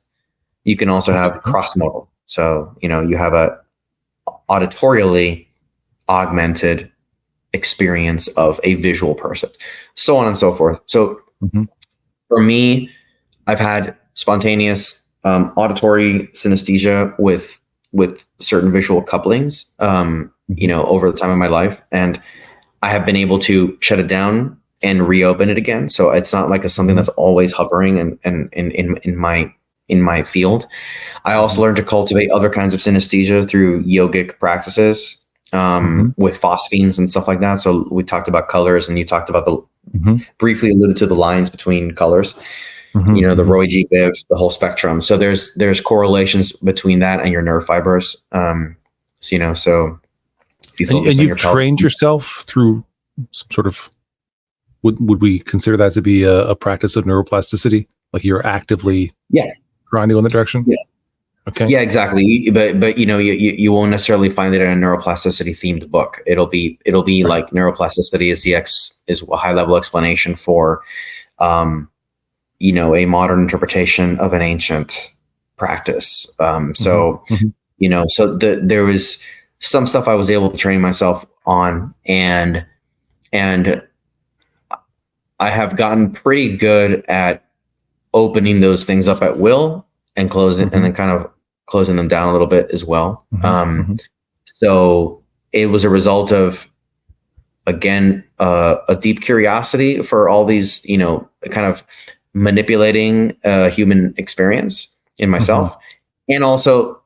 You can also have cross-modal. So, you have a auditorially augmented experience of a visual percept, so on and so forth. So for me, I've had spontaneous auditory synesthesia with certain visual couplings, over the time of my life. And I have been able to shut it down and reopen it again. So it's not like something that's always hovering in my field. I also learned to cultivate other kinds of synesthesia through yogic practices, with phosphenes and stuff like that. So we talked about colors, and you talked about briefly alluded to the lines between colors, the Roy G. Biv, the whole spectrum. So there's correlations between that and your nerve fibers. So if you focus on you've trained yourself through some sort of, would we consider that to be a practice of neuroplasticity? Like you're actively grinding in that direction? Yeah. Okay. Yeah, exactly. But you won't necessarily find it in a neuroplasticity themed book. It'll be like neuroplasticity is a high level explanation for, a modern interpretation of an ancient practice. So there was some stuff I was able to train myself on, and I have gotten pretty good at opening those things up at will and closing, and then kind of closing them down a little bit as well. So it was a result of, again, a deep curiosity for all these, kind of manipulating human experience in myself, and also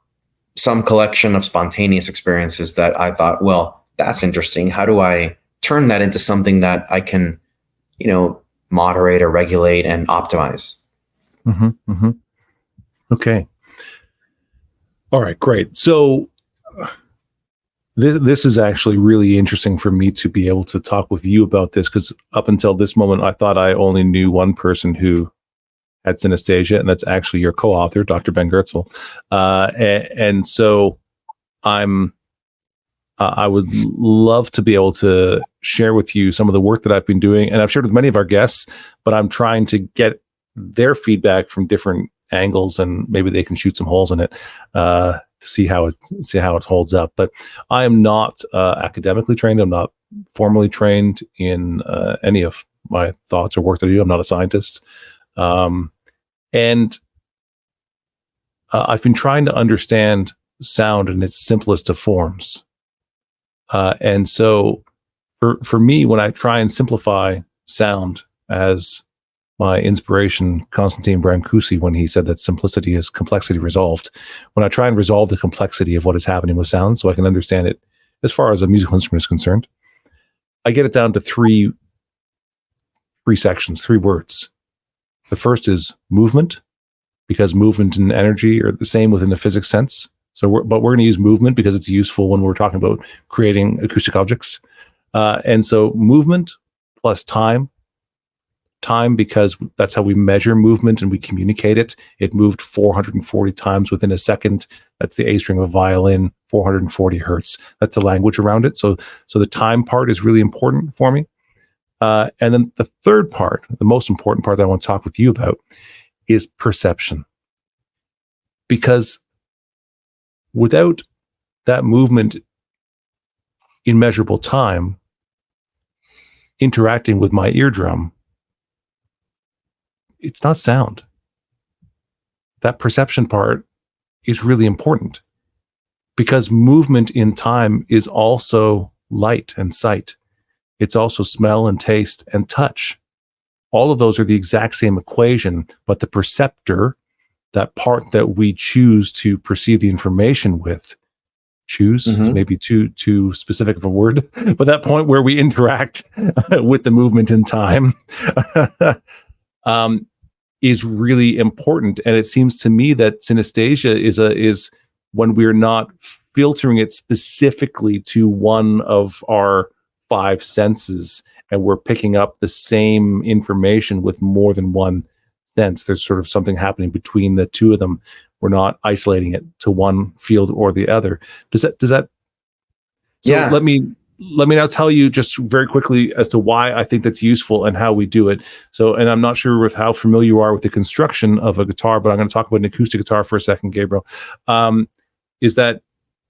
some collection of spontaneous experiences that I thought, well, that's interesting. How do I turn that into something that I can, moderate or regulate and optimize? Okay. All right, great. So this is actually really interesting for me to be able to talk with you about this, because up until this moment, I thought I only knew one person who had synesthesia, and that's actually your co-author, Dr. Ben Goertzel. And so I would love to be able to share with you some of the work that I've been doing, and I've shared with many of our guests, but I'm trying to get their feedback from different angles, and maybe they can shoot some holes in it to see how it holds up. But I am not academically trained. I'm not formally trained in any of my thoughts or work that I do. I'm not a scientist, and I've been trying to understand sound in its simplest of forms. And so for me, when I try and simplify sound, as my inspiration, Konstantin Brancusi, when he said that simplicity is complexity resolved, when I try and resolve the complexity of what is happening with sound so I can understand it as far as a musical instrument is concerned, I get it down to three sections, three words. The first is movement, because movement and energy are the same within the physics sense. But we're going to use movement because it's useful when we're talking about creating acoustic objects. And so movement plus time because that's how we measure movement and we communicate it. It moved 440 times within a second. That's the A string of a violin, 440 hertz. That's the language around it. So the time part is really important for me. And then the third part, the most important part that I want to talk with you about, is perception. Because without that movement in measurable time interacting with my eardrum, it's not sound. That perception part is really important because movement in time is also light and sight. It's also smell and taste and touch. All of those are the exact same equation, but the perceptor, that part that we choose to perceive the information with, choose is maybe too specific of a word, but that point where we interact with the movement in time is really important. And it seems to me that synesthesia is when we're not filtering it specifically to one of our five senses, and we're picking up the same information with more than one sense. There's sort of something happening between the two of them. We're not isolating it to one field or the other. Does that? So Yeah. let me now tell you just very quickly as to why I think that's useful and how we do it. So, and I'm not sure with how familiar you are with the construction of a guitar, but I'm going to talk about an acoustic guitar for a second, Gabriel. Is that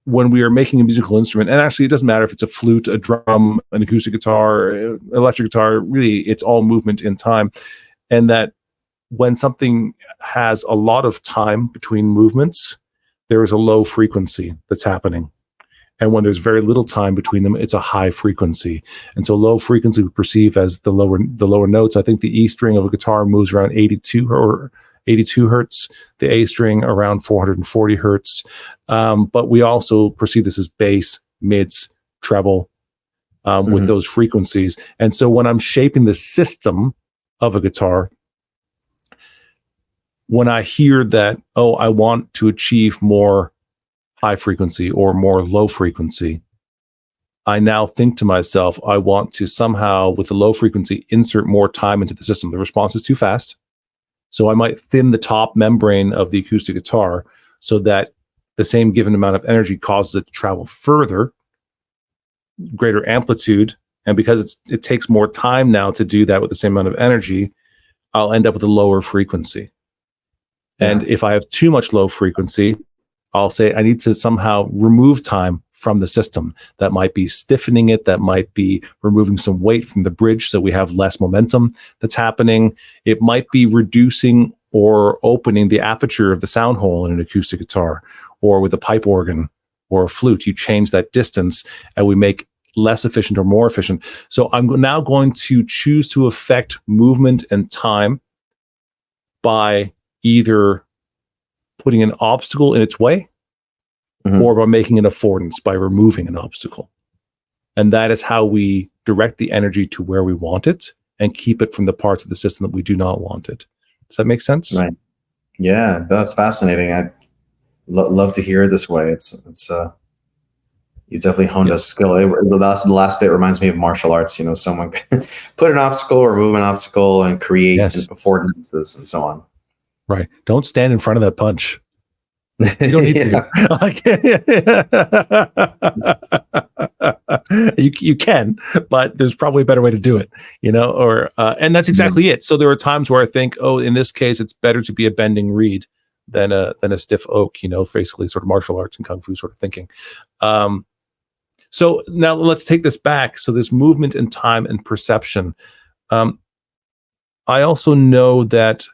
when we are making a musical instrument, and actually it doesn't matter if it's a flute, a drum, an acoustic guitar, electric guitar, really it's all movement in time. And that when something has a lot of time between movements, there is a low frequency that's happening. And when there's very little time between them, it's a high frequency. And so low frequency we perceive as the lower notes. I think the E string of a guitar moves around 82 hertz, the A string around 440 hertz. But we also perceive this as bass, mids, treble, with those frequencies. And so when I'm shaping the system of a guitar, when I hear that, oh, I want to achieve more high frequency or more low frequency, I now think to myself, I want to somehow, with the low frequency, insert more time into the system. The response is too fast. So I might thin the top membrane of the acoustic guitar so that the same given amount of energy causes it to travel further, greater amplitude. And because it takes more time now to do that with the same amount of energy, I'll end up with a lower frequency. Yeah. And if I have too much low frequency, I'll say I need to somehow remove time from the system. That might be stiffening it. That might be removing some weight from the bridge so we have less momentum that's happening. It might be reducing or opening the aperture of the sound hole in an acoustic guitar, or with a pipe organ or a flute. You change that distance and we make less efficient or more efficient. So I'm now going to choose to affect movement and time by either putting an obstacle in its way or by making an affordance, by removing an obstacle. And that is how we direct the energy to where we want it and keep it from the parts of the system that we do not want it. Does that make sense? Right. Yeah, that's fascinating. I love to hear it this way. It's you definitely honed a skill. The last bit reminds me of martial arts. You know, someone put an obstacle or remove an obstacle and create affordances and so on. Right. Don't stand in front of that punch. You don't need to. You can, but there's probably a better way to do it, you know, or and that's exactly it. So there are times where I think, oh, in this case, it's better to be a bending reed than a stiff oak, you know, basically sort of martial arts and kung fu sort of thinking. So now let's take this back. So this movement in time and perception. I also know that,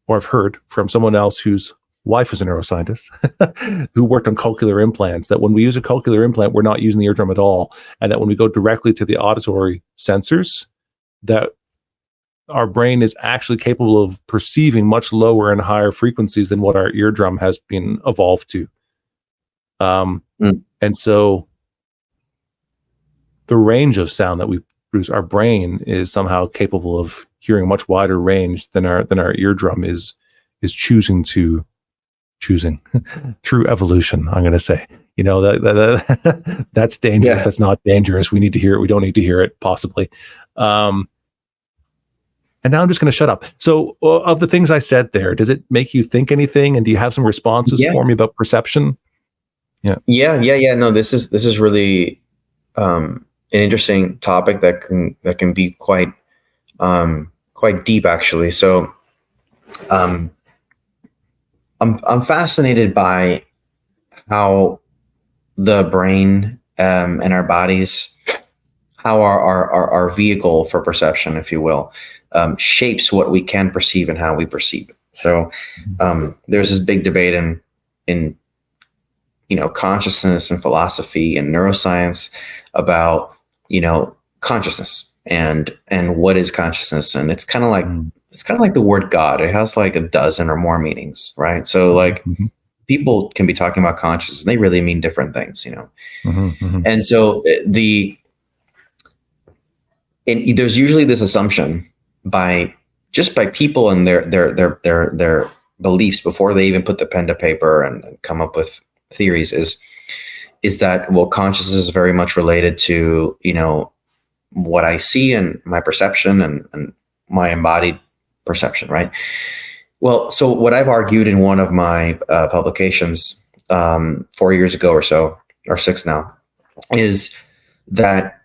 or I've heard from someone else whose wife is a neuroscientist who worked on cochlear implants, that when we use a cochlear implant, we're not using the eardrum at all. And that when we go directly to the auditory sensors, that our brain is actually capable of perceiving much lower and higher frequencies than what our eardrum has been evolved to. And so the range of sound that we produce, our brain is somehow capable of hearing a much wider range than our eardrum is choosing through evolution. I'm going to say, you know, that's dangerous. Yeah. That's not dangerous. We need to hear it. We don't need to hear it, possibly. And now I'm just going to shut up. So of the things I said there, does it make you think anything? And do you have some responses for me about perception? Yeah. No, this is really an interesting topic that can be quite deep, actually. So I'm fascinated by how the brain and our bodies, how our vehicle for perception, if you will, shapes what we can perceive and how we perceive it. So there's this big debate in consciousness and philosophy and neuroscience about consciousness and what is consciousness. And it's kind of like the word God. It has like a dozen or more meanings, right? So like people can be talking about consciousness and they really mean different things, And so there's usually this assumption by people and their beliefs before they even put the pen to paper and come up with theories is that, well, consciousness is very much related to what I see and my perception and my embodied perception, right? Well, so what I've argued in one of my publications 4 years ago or so, or 6 now, is that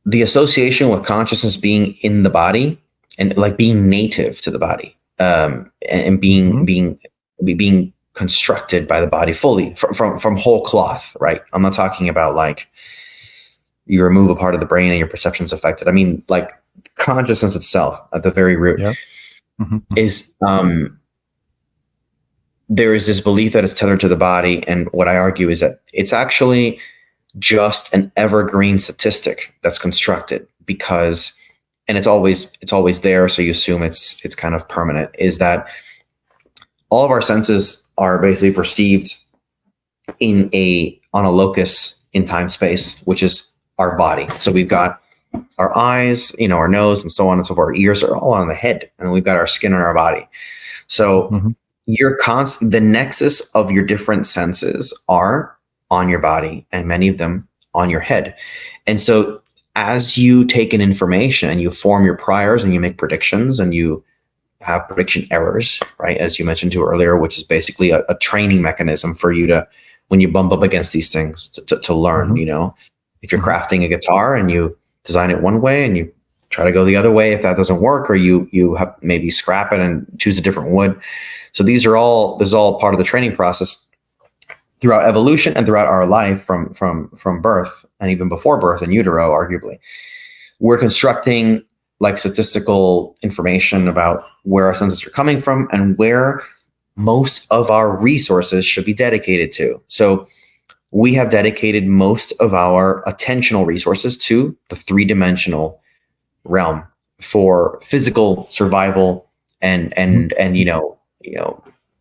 the association with consciousness being in the body and like being native to the body, and being constructed by the body fully from whole cloth, right? I'm not talking about like you remove a part of the brain and your perception's affected. I mean, like consciousness itself at the very root is there is this belief that it's tethered to the body. And what I argue is that it's actually just an evergreen statistic that's constructed because, and it's always there. So you assume it's kind of permanent, is that all of our senses are basically perceived on a locus in time space, which is our body. So we've got our eyes, our nose, and so on and so forth. Our ears are all on the head, and we've got our skin on our body. So the nexus of your different senses are on your body, and many of them on your head. And so as you take in information and you form your priors and you make predictions and you have prediction errors, right? As you mentioned to earlier, which is basically a training mechanism for you to, when you bump up against these things, to learn, if you're crafting a guitar and you design it one way and you try to go the other way, if that doesn't work, or you have maybe scrap it and choose a different wood. So this is all part of the training process throughout evolution and throughout our life from birth and even before birth in utero, arguably. We're constructing like statistical information about where our senses are coming from and where most of our resources should be dedicated to. So we have dedicated most of our attentional resources to the 3-dimensional realm for physical survival and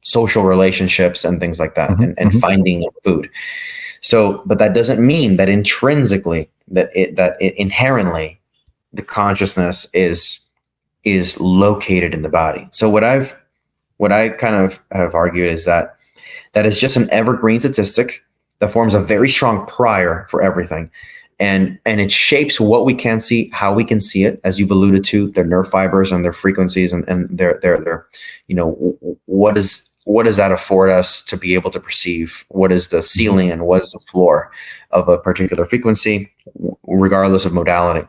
social relationships and things like that, and finding food. So, but that doesn't mean that intrinsically, that inherently, the consciousness is located in the body. So what I kind of have argued is that is just an evergreen statistic that forms a very strong prior for everything. And it shapes what we can see, how we can see it, as you've alluded to, their nerve fibers and their frequencies and their what does that afford us to be able to perceive? What is the ceiling and what is the floor of a particular frequency, regardless of modality?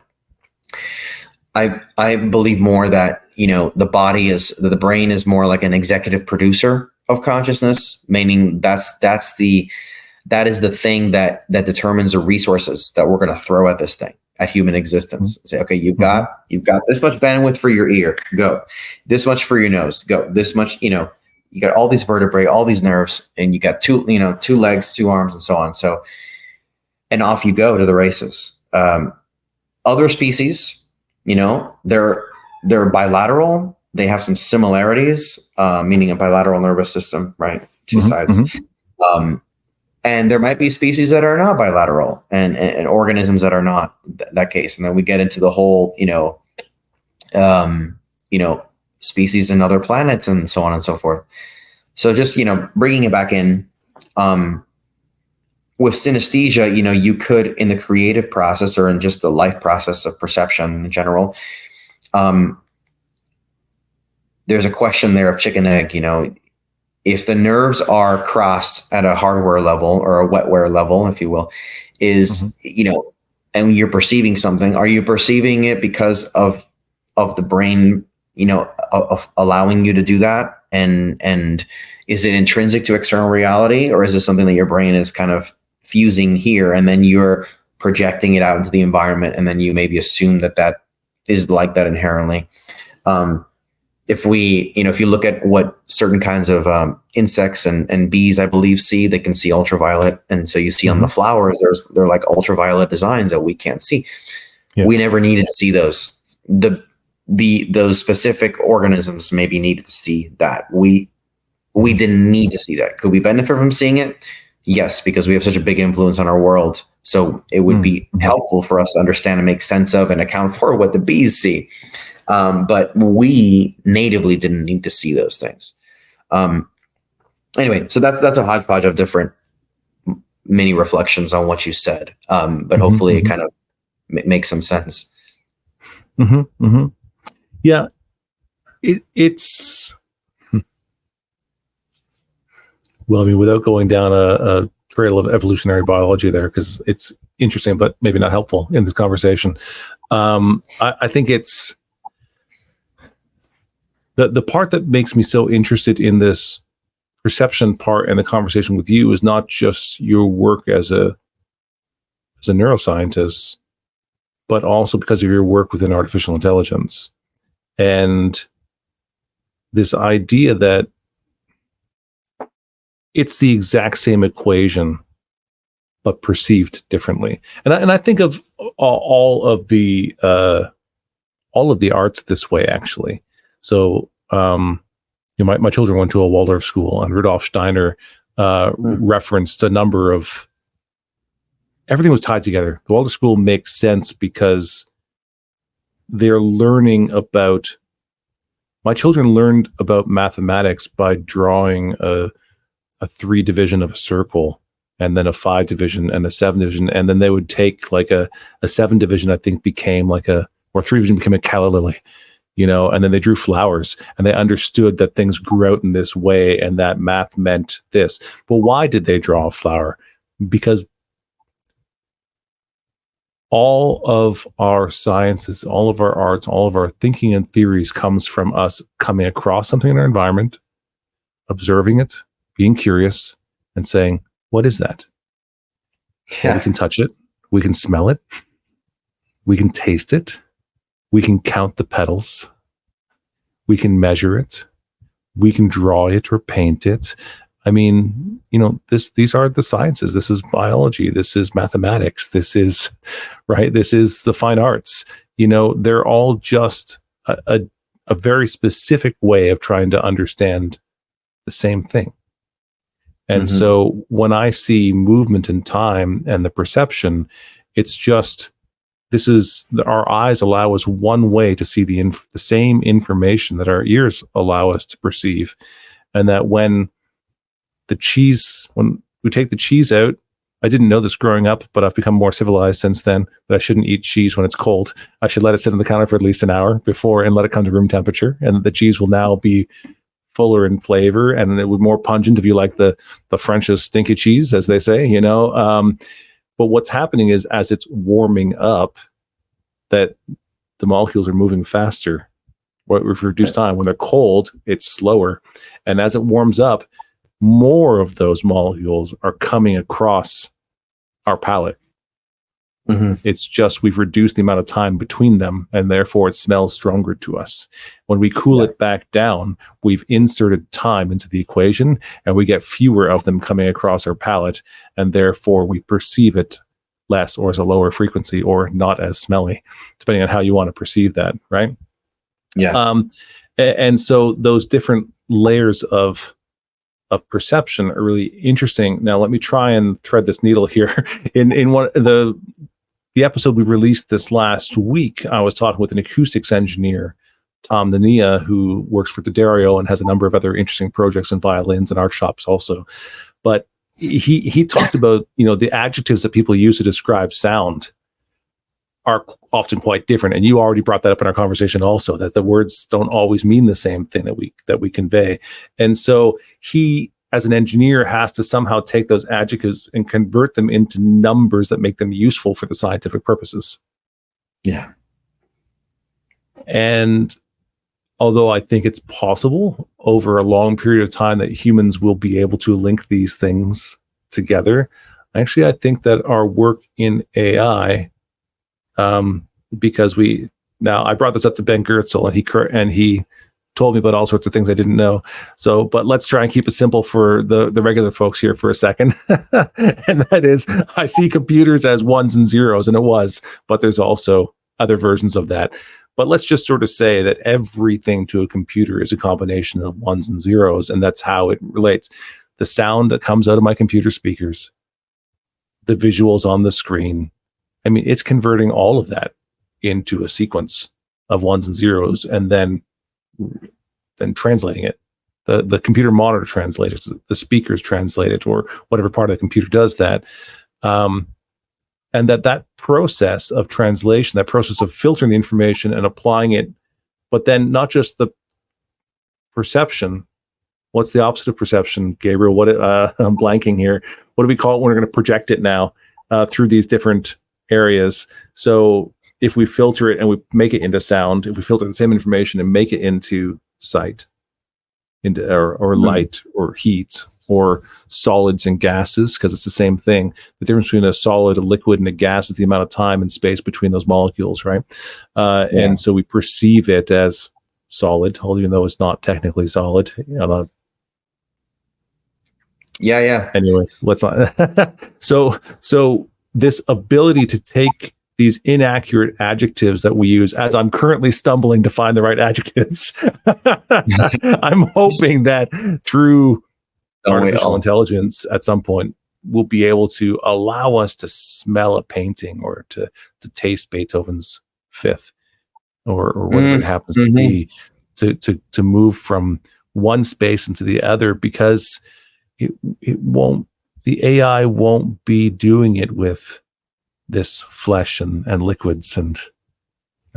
I believe more that the brain is more like an executive producer of consciousness, meaning that is the thing that determines the resources that we're going to throw at this thing, at human existence. Say, okay, you've got this much bandwidth for your ear, go. This much for your nose, go. This much, you got all these vertebrae, all these nerves, and you got two legs, 2 arms, and so on. So, and off you go to the races. Other species, they're bilateral. They have some similarities, meaning a bilateral nervous system, right? Two sides. And there might be species that are not bilateral and organisms that are not that case. And then we get into the whole, species in other planets and so on and so forth. So just, bringing it back in, with synesthesia, you could, in the creative process or in just the life process of perception in general, there's a question there of chicken egg, if the nerves are crossed at a hardware level or a wetware level, if you will, and you're perceiving something, are you perceiving it because of the brain, of allowing you to do that? And is it intrinsic to external reality, or is it something that your brain is kind of fusing here, and then you're projecting it out into the environment, and then you maybe assume that that is like that inherently. If you look at what certain kinds of insects and bees, I believe, see, they can see ultraviolet. And so you see on the flowers, they're like ultraviolet designs that we can't see. Yeah. We never needed to see those. Those specific organisms maybe needed to see that. We didn't need to see that. Could we benefit from seeing it? Yes, because we have such a big influence on our world. So it would be helpful for us to understand and make sense of and account for what the bees see. But we natively didn't need to see those things. Anyway, so that's a hodgepodge of different mini reflections on what you said. But hopefully it kind of makes some sense. Yeah, it's well, I mean, without going down a trail of evolutionary biology there, because it's interesting, but maybe not helpful in this conversation. I think it's the part that makes me so interested in this perception part and the conversation with you is not just your work as a neuroscientist, but also because of your work within artificial intelligence and this idea that it's the exact same equation, but perceived differently. And I think of all of the arts this way, actually. So, my children went to a Waldorf school, and Rudolf Steiner referenced a number of, everything was tied together. The Waldorf school makes sense because they're learning about, my children learned about mathematics by drawing a 3 division of a circle, and then a 5 division and a 7 division. And then they would take like a 7 division, I think became or 3 division became a calla lily, and then they drew flowers, and they understood that things grew out in this way and that math meant this. But why did they draw a flower? Because all of our sciences, all of our arts, all of our thinking and theories comes from us coming across something in our environment, observing it, being curious, and saying, what is that? Yeah. We can touch it. We can smell it. We can taste it. We can count the petals. We can measure it. We can draw it or paint it. I mean, these are the sciences. This is biology. This is mathematics. This is, right? This is the fine arts. They're all just a very specific way of trying to understand the same thing. And so when I see movement in time and the perception, it's just, our eyes allow us one way to see the same information that our ears allow us to perceive. And that when we take the cheese out, I didn't know this growing up, but I've become more civilized since then, that I shouldn't eat cheese when it's cold. I should let it sit on the counter for at least an hour before and let it come to room temperature. And the cheese will now be fuller in flavor, and it would be more pungent if you like the French's stinky cheese, as they say, But what's happening is, as it's warming up, that the molecules are moving faster. With reduced time. When they're cold, it's slower. And as it warms up, more of those molecules are coming across our palate. It's just we've reduced the amount of time between them, and therefore it smells stronger to us. When we cool it back down, we've inserted time into the equation, and we get fewer of them coming across our palate, and therefore we perceive it less, or as a lower frequency, or not as smelly, depending on how you want to perceive that, right? Yeah. And so those different layers of perception are really interesting. Now, let me try and thread this needle here. In one the episode we released this last week, I was talking with an acoustics engineer, Tom Nania, who works for D'Addario and has a number of other interesting projects in violins and art shops also. But he talked about, the adjectives that people use to describe sound are often quite different. And you already brought that up in our conversation also, that the words don't always mean the same thing that we convey. And so he, as an engineer, has to somehow take those adjectives and convert them into numbers that make them useful for the scientific purposes. Yeah. And although I think it's possible over a long period of time that humans will be able to link these things together, Actually, I think that our work in AI, because I brought this up to Ben Goertzel, and he told me about all sorts of things I didn't know. So, but let's try and keep it simple for the regular folks here for a second. And that is, I see computers as ones and zeros, and it was, but there's also other versions of that. But let's just sort of say that everything to a computer is a combination of ones and zeros, and that's how it relates. The sound that comes out of my computer speakers, the visuals on the screen. I mean, it's converting all of that into a sequence of ones and zeros, and then translating it. The computer monitor translates it, the speakers translate it, or whatever part of the computer does that. And that process of translation, that process of filtering the information and applying it, but then not just the perception. What's the opposite of perception, Gabriel? I'm blanking here. What do we call it when we're going to project it now through these different areas? So if we filter it and we make it into sound, if we filter the same information and make it into sight, or light, or heat, or solids and gases, because it's the same thing. The difference between a solid, a liquid, and a gas is the amount of time and space between those molecules, right? And so we perceive it as solid, even though it's not technically solid. Anyway, let's not. So this ability to take these inaccurate adjectives that we use, as I'm currently stumbling to find the right adjectives, I'm hoping that through artificial intelligence at some point we'll be able to allow us to smell a painting, or to taste Beethoven's Fifth, or whatever it happens to be, to move from one space into the other, because the AI won't be doing it with this flesh and liquids and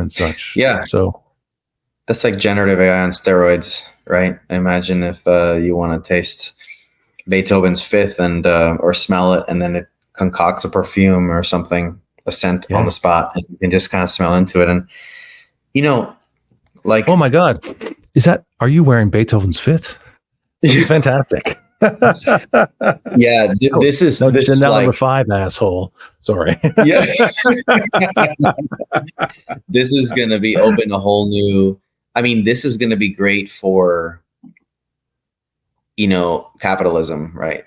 such. Yeah. So that's like generative AI on steroids, right? Imagine if you want to taste Beethoven's Fifth and or smell it, and then it concocts a perfume or something, a scent on the spot, and you can just kind of smell into it. And like, oh my God, are you wearing Beethoven's Fifth? It'd be fantastic. Yeah, this is Chanel like, number 5, asshole. Sorry. Yeah. This is going to be open a whole new. I mean, this is going to be great for capitalism, right?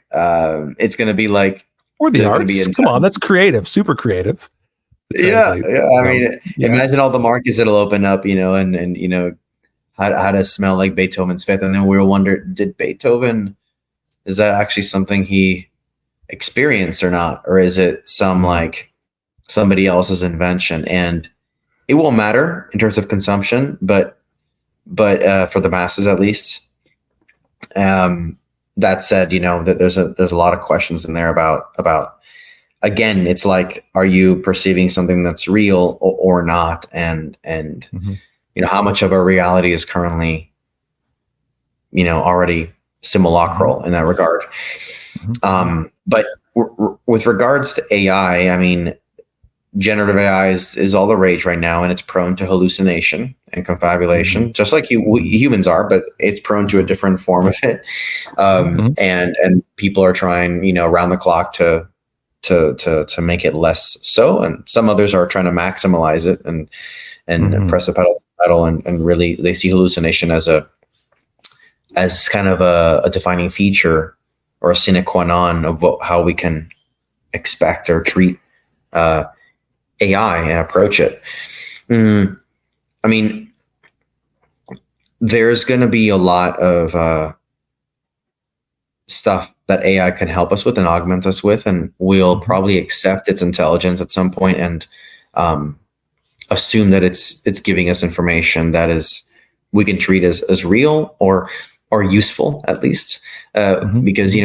It's going to be like, or the arts. Come on, that's creative, super creative. Yeah. I mean, imagine all the markets it'll open up, and how to smell like Beethoven's Fifth, and then we'll wonder, did Beethoven, is that actually something he experienced or not, or is it like somebody else's invention? And it won't matter in terms of consumption, but for the masses at least. That said, that there's a lot of questions in there about again, it's like, are you perceiving something that's real or not, and how much of our reality is currently already simulacral in that regard. But with regards to AI, I mean, generative AI is all the rage right now, and it's prone to hallucination and confabulation, just like humans are, but it's prone to a different form of it. And people are trying, around the clock to make it less so, and some others are trying to maximize it and press the pedal and really they see hallucination as kind of a defining feature or a sine qua non of how we can expect or treat AI and approach it. I mean, there's going to be a lot of stuff that AI can help us with and augment us with, and we'll probably accept its intelligence at some point and assume that it's giving us information that is we can treat as real or useful at least, because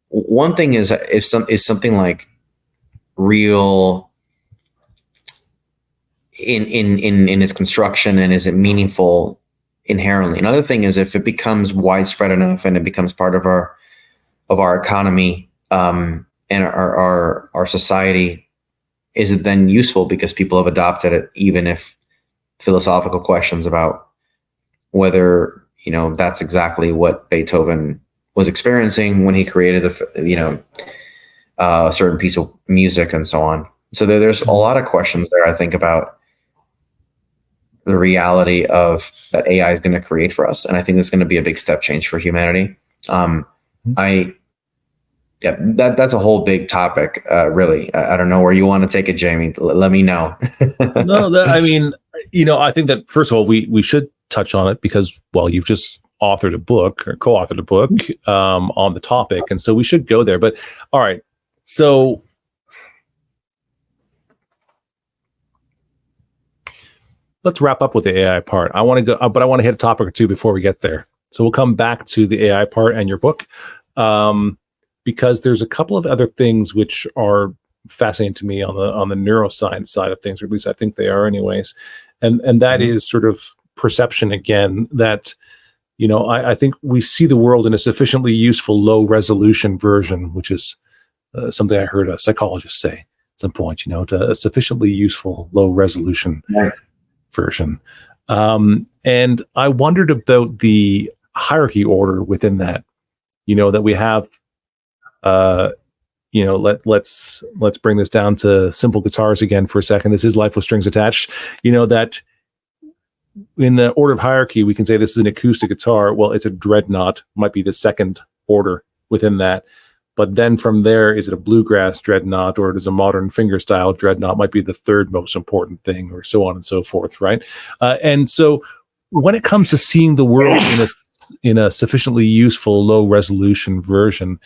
one thing is if something like real in its construction, and is it meaningful inherently. Another thing is if it becomes widespread enough and it becomes part of our economy and our society, is it then useful because people have adopted it, even if philosophical questions about whether that's exactly what Beethoven was experiencing when he created a certain piece of music and so on. So there's a lot of questions there, I think, about the reality of that AI is going to create for us. And I think there's going to be a big step change for humanity. I, yeah, that's a whole big topic, really. I don't know where you want to take it, Jamie. Let me know. No, I mean, I think that first of all, we should touch on it because, well, you've just authored a book or co-authored a book on the topic. And so we should go there. But all right. So let's wrap up with the AI part. I want to go, but I want to hit a topic or two before we get there. So we'll come back to the AI part and your book, because there's a couple of other things which are fascinating to me on the neuroscience side of things, or at least I think they are, anyways. And that is sort of perception again. That I think we see the world in a sufficiently useful low resolution version, which is something I heard a psychologist say at some point. To a sufficiently useful low resolution. Right. Version. And I wondered about the hierarchy order within that, that we have, let's bring this down to simple guitars again for a second. This is Life with Strings Attached. That in the order of hierarchy, we can say this is an acoustic guitar. Well, it's a dreadnought, might be the second order within that. But then from there, is it a bluegrass dreadnought or it is a modern fingerstyle dreadnought? Might be the third most important thing, or so on and so forth, right? And so, when it comes to seeing the world in a sufficiently useful low resolution version,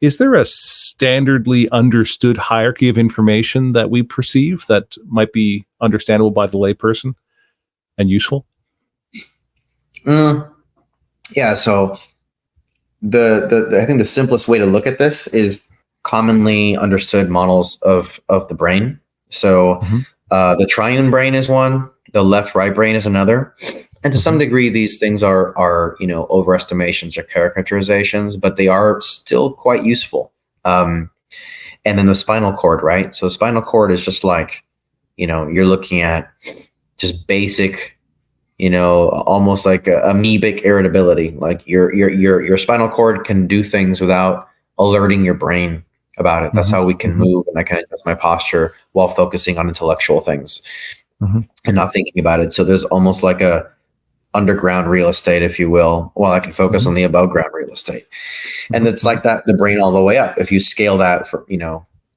is there a standardly understood hierarchy of information that we perceive that might be understandable by the layperson and useful? Yeah. So. I think the simplest way to look at this is commonly understood models of the brain. So the triune brain is one, the left-right brain is another, and to some degree these things are overestimations or caricaturizations, but they are still quite useful. And then the spinal cord, right? So the spinal cord is just like, you're looking at just basic, almost like amoebic irritability. Like your spinal cord can do things without alerting your brain about it. That's how we can move, and I can adjust my posture while focusing on intellectual things and not thinking about it. So there's almost like a underground real estate, if you will, while I can focus on the above ground real estate. And it's like that, the brain all the way up. If you scale that for,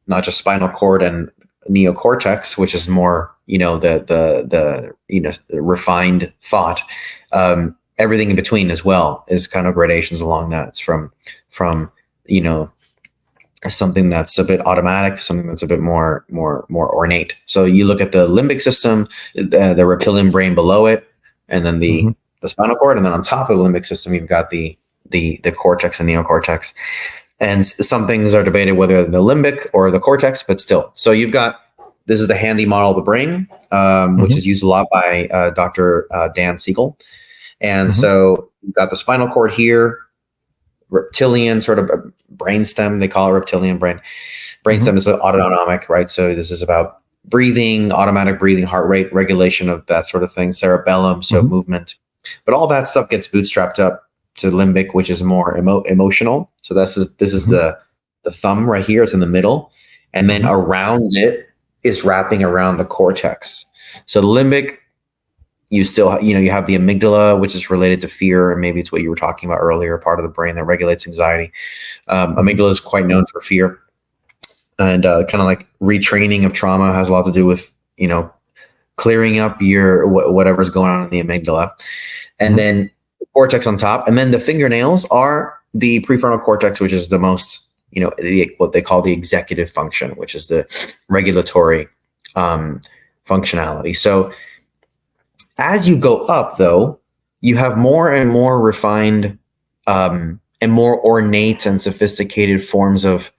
not just spinal cord and neocortex, which is more, the refined thought, everything in between as well is kind of gradations along that. It's from something that's a bit automatic, something that's a bit more ornate. So you look at the limbic system, the reptilian brain below it, and then the spinal cord, and then on top of the limbic system, you've got the cortex and neocortex. And some things are debated whether the limbic or the cortex, but still. So you've got, this is the handy model of the brain, which is used a lot by Dr. Dan Siegel. And so you've got the spinal cord here, reptilian sort of brainstem, they call it reptilian brain. Brainstem is autonomic, right? So this is about breathing, automatic breathing, heart rate regulation of that sort of thing, cerebellum, so movement. But all that stuff gets bootstrapped up to limbic, which is more emotional. So this is the thumb right here. It's in the middle, and then around it is wrapping around the cortex. So the limbic, you still you have the amygdala, which is related to fear, and maybe it's what you were talking about earlier, part of the brain that regulates anxiety. Amygdala is quite known for fear, and kind of like retraining of trauma has a lot to do with clearing up your whatever's going on in the amygdala, and then cortex on top, and then the fingernails are the prefrontal cortex, which is the most, what they call the executive function, which is the regulatory functionality. So as you go up, though, you have more and more refined and more ornate and sophisticated forms of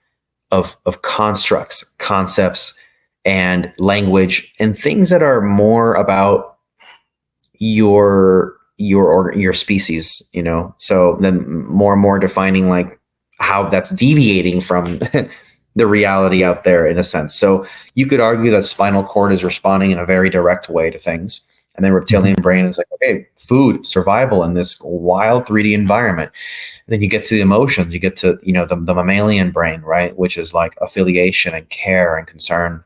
constructs, concepts, and language, and things that are more about your species, so then more and more defining like how that's deviating from the reality out there in a sense. So you could argue that spinal cord is responding in a very direct way to things, And then reptilian brain is like, okay, food, survival in this wild 3D environment. And then you get to the emotions, you get to, the mammalian brain, right? Which is like affiliation and care and concern.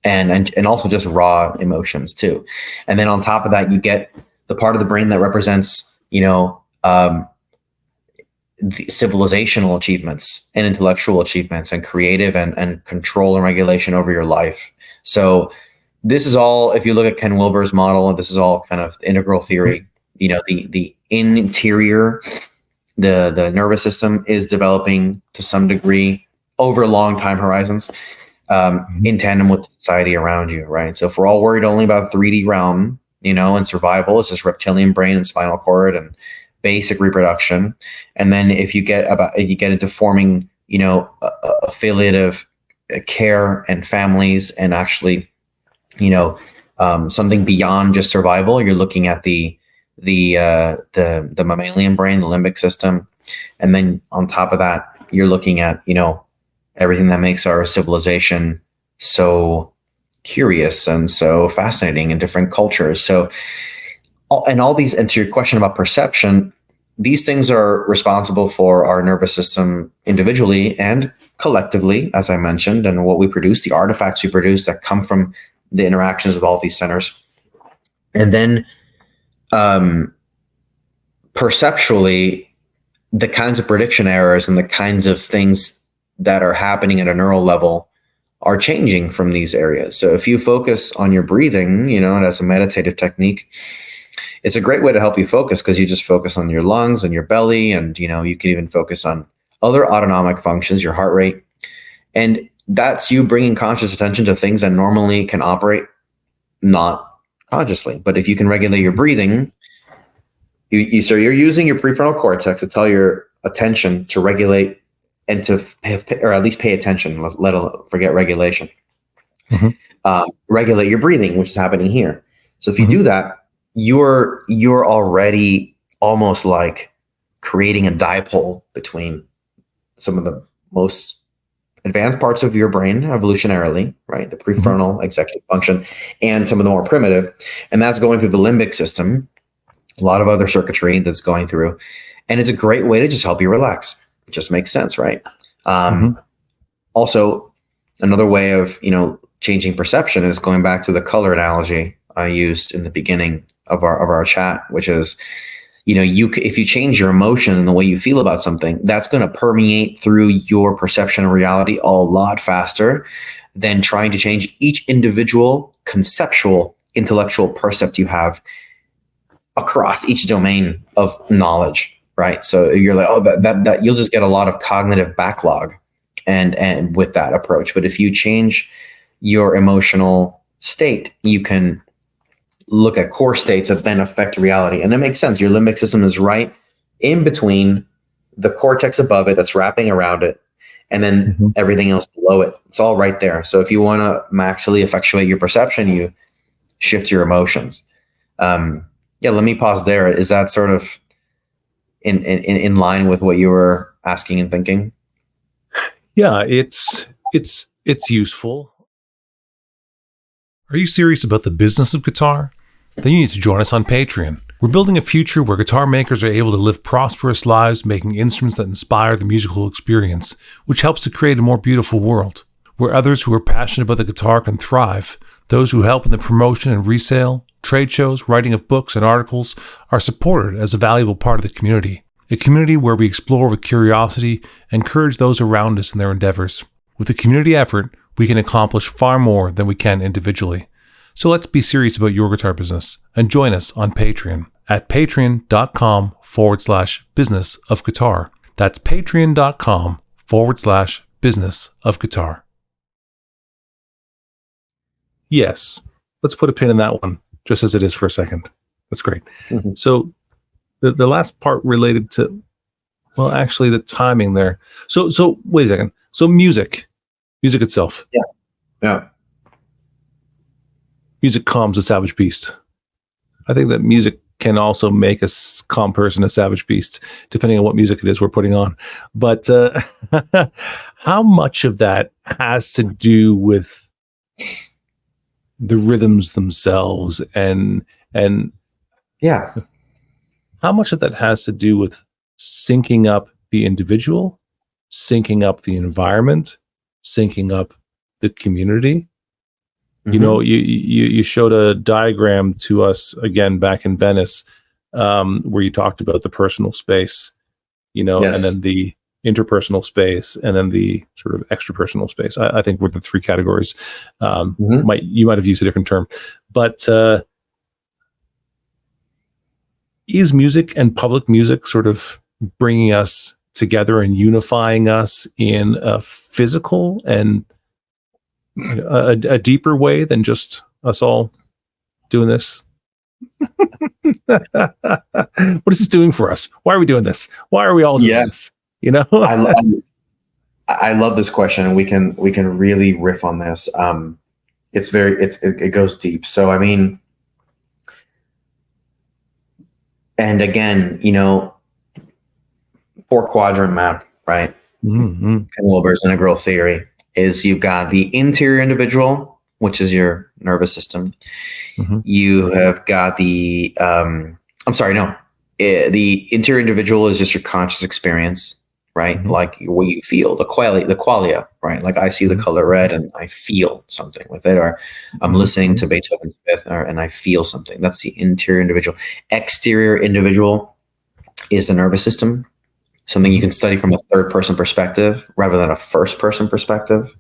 And also just raw emotions too. And then on top of that, you get the part of the brain that represents, the civilizational achievements and intellectual achievements and creative and control and regulation over your life. So this is all, if you look at Ken Wilber's model, this is all kind of integral theory. The interior, the nervous system is developing to some degree over long time horizons, in tandem with society around you, right? So if we're all worried only about 3D realm, and survival, it's just reptilian brain and spinal cord and basic reproduction. And then if you get into forming, affiliative care and families and actually, something beyond just survival, you're looking at the mammalian brain, the limbic system. And then on top of that, you're looking at, everything that makes our civilization so curious and so fascinating in different cultures. So, and all these, and to your question about perception, these things are responsible for our nervous system individually and collectively, as I mentioned, and what we produce, the artifacts we produce that come from the interactions with all these centers. And then perceptually, the kinds of prediction errors and the kinds of things that are happening at a neural level are changing from these areas. So if you focus on your breathing, and as a meditative technique, it's a great way to help you focus because you just focus on your lungs and your belly. And, you can even focus on other autonomic functions, your heart rate. And that's you bringing conscious attention to things that normally can operate not consciously. But if you can regulate your breathing, so you're using your prefrontal cortex to tell your attention to regulate and to, or at least pay attention, let alone forget regulation. Regulate your breathing, which is happening here. So if you do that, you're already almost like creating a dipole between some of the most advanced parts of your brain evolutionarily, right? The prefrontal executive function, and some of the more primitive. And that's going through the limbic system, a lot of other circuitry that's going through. And it's a great way to just help you relax. It just makes sense, right? Also, another way of, changing perception is going back to the color analogy I used in the beginning of our chat, which is, if you change your emotion and the way you feel about something, that's going to permeate through your perception of reality a lot faster than trying to change each individual conceptual, intellectual percept you have across each domain of knowledge. Right. So you're like, that you'll just get a lot of cognitive backlog and with that approach. But if you change your emotional state, you can look at core states that then affect reality. And that makes sense. Your limbic system is right in between the cortex above it that's wrapping around it, and then everything else below it. It's all right there. So if you want to maximally effectuate your perception, you shift your emotions. Let me pause there. Is that sort of in line with what you were asking and thinking? Yeah, it's useful. Are you serious about the business of guitar? Then you need to join us on Patreon. We're building a future where guitar makers are able to live prosperous lives, making instruments that inspire the musical experience, which helps to create a more beautiful world, where others who are passionate about the guitar can thrive. Those who help in the promotion and resale, trade shows, writing of books and articles are supported as a valuable part of the community. A community where we explore with curiosity and encourage those around us in their endeavors. With a community effort, we can accomplish far more than we can individually. So let's be serious about your guitar business and join us on Patreon at patreon.com/business of guitar. That's patreon.com/business of guitar. Yes, let's put a pin in that one, just as it is for a second. That's great. So the last part related to, well, actually the timing there. So wait a second. So music itself. Yeah. Music calms a savage beast. I think that music can also make a calm person a savage beast, depending on what music it is we're putting on. But how much of that has to do with the rhythms themselves, and Yeah. how much of that has to do with syncing up the individual, syncing up the environment, syncing up the community. You know, you showed a diagram to us again back in Venice, where you talked about the personal space, you know, and then Yes. the interpersonal space, and then the sort of extrapersonal space. I think were the three categories. You might have used a different term, but is music and public music sort of bringing us together and unifying us in a physical and a deeper way than just us all doing this? What is this doing for us? Why are we doing this? Why are we all doing this? You know, I love this question, and we can really riff on this. It goes deep. So I mean, and again, you know, 4-quadrant map, right? Wilber's integral theory is you've got the interior individual, which is your nervous system. You have got the the interior individual is just your conscious experience, right? Like what you feel, the qualia, right? Like I see the color red and I feel something with it, or I'm listening to Beethoven's Fifth and I feel something. That's the interior individual. Exterior individual is the nervous system, something you can study from a third-person perspective rather than a first-person perspective.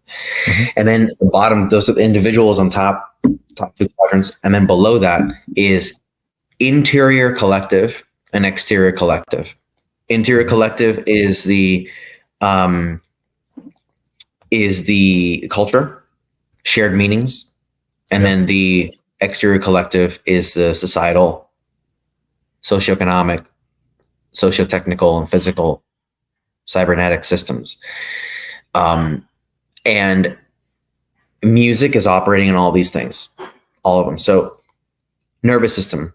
And then the bottom, those are the individuals on top 2 quadrants, and then below that is interior collective and exterior collective. Interior collective is the culture, shared meanings, and then the exterior collective is the societal, socioeconomic, socio-technical, and physical cybernetic systems. And music is operating in all these things, all of them. So nervous system,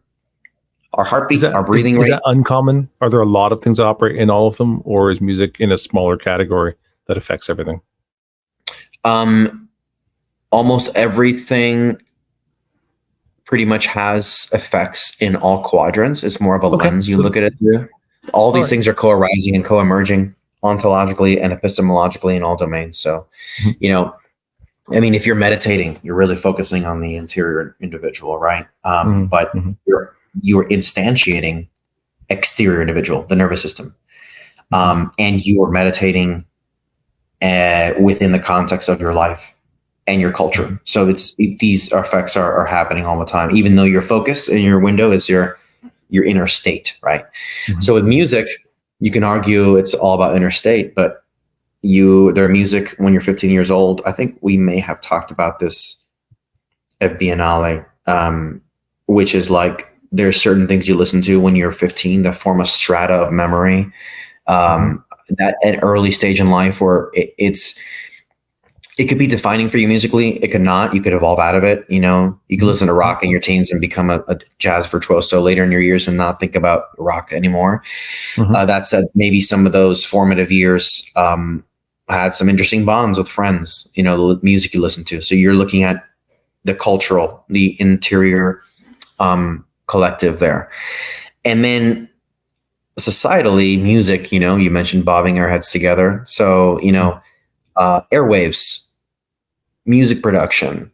our heartbeat, our breathing rate. Is that uncommon? Are there a lot of things that operate in all of them, or is music in a smaller category that affects everything? Almost everything pretty much has effects in all quadrants. It's more of a lens you look at it through. All these things are co-arising and co-emerging ontologically and epistemologically in all domains. So, you know, I mean, if you're meditating, you're really focusing on the interior individual, right? But you're instantiating exterior individual, the nervous system, and you are meditating within the context of your life and your culture. So these effects are happening all the time, even though your focus and your window is your inner state, right? So with music, you can argue it's all about inner state, but their music when you're 15 years old, I think we may have talked about this at Biennale, which is like there's certain things you listen to when you're 15 that form a strata of memory, that at an early stage in life where it could be defining for you musically. It could not. You could evolve out of it. You know, you could listen to rock in your teens and become a jazz virtuoso later in your years and not think about rock anymore. That said, maybe some of those formative years had some interesting bonds with friends, you know, the music you listen to. So you're looking at the cultural, the interior collective there. And then societally, music, you know, you mentioned bobbing our heads together. So, you know, airwaves, music production,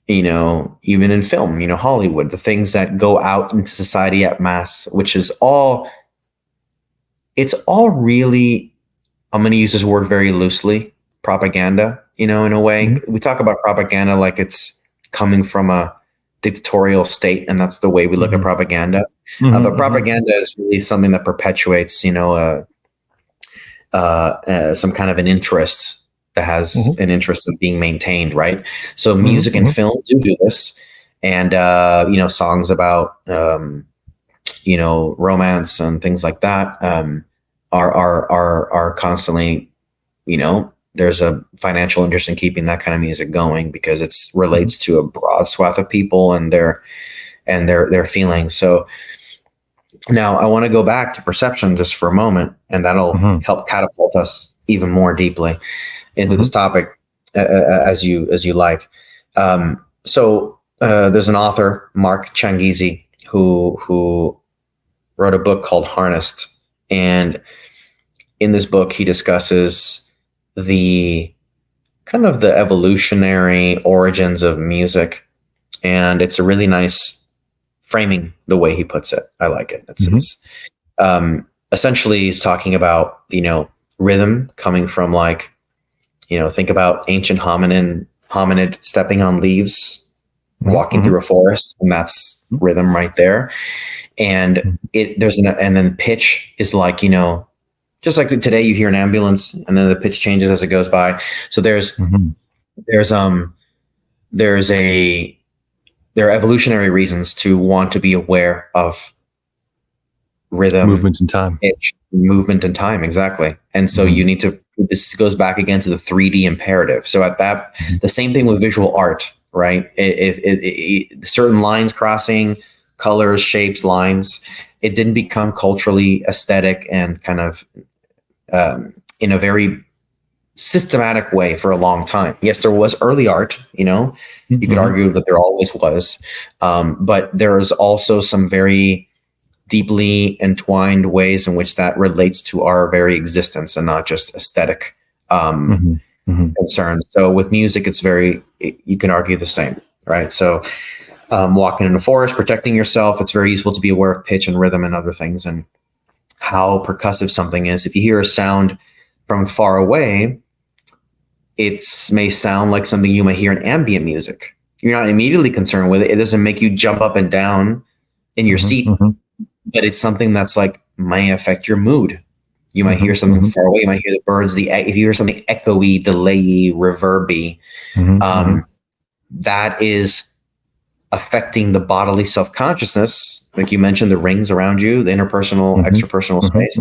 you know, even in film, you know, Hollywood, the things that go out into society at mass, which is it's all really, I'm going to use this word very loosely, propaganda, you know, in a way. We talk about propaganda like it's coming from a dictatorial state, and that's the way we look at propaganda. But propaganda is really something that perpetuates, you know, some kind of an interest that has an interest in being maintained, right? So music and film do this, and you know, songs about you know, romance and things like that are constantly, you know, there's a financial interest in keeping that kind of music going because it relates to a broad swath of people and their feelings. So now I want to go back to perception just for a moment, and that'll help catapult us even more deeply into this topic as you like. There's an author, Mark Changizi, who wrote a book called Harnessed, and in this book he discusses the kind of the evolutionary origins of music, and it's a really nice framing the way he puts it. I like it. It's essentially he's talking about, rhythm coming from, like, think about ancient hominid stepping on leaves, walking through a forest, and that's rhythm right there. And and then pitch is like, just like today you hear an ambulance and then the pitch changes as it goes by. So there are evolutionary reasons to want to be aware of rhythm, movement and time, pitch, movement and time. Exactly. And so you need to, this goes back again to the 3D imperative. So at that, the same thing with visual art, right? If certain lines crossing, colors, shapes, lines, it didn't become culturally aesthetic and kind of in a very systematic way for a long time. Yes, there was early art, you could argue that there always was, but there is also some very deeply entwined ways in which that relates to our very existence and not just aesthetic concerns. So with music, you can argue the same, right? So walking in a forest, protecting yourself, it's very useful to be aware of pitch and rhythm and other things and how percussive something is. If you hear a sound from far away, it may sound like something you might hear in ambient music. You're not immediately concerned with it. It doesn't make you jump up and down in your seat, but it's something that's like may affect your mood. You might hear something far away. You might hear the birds. If you hear something echoey, delayy, reverby, that is affecting the bodily self-consciousness. Like you mentioned, the rings around you, the interpersonal, extrapersonal space.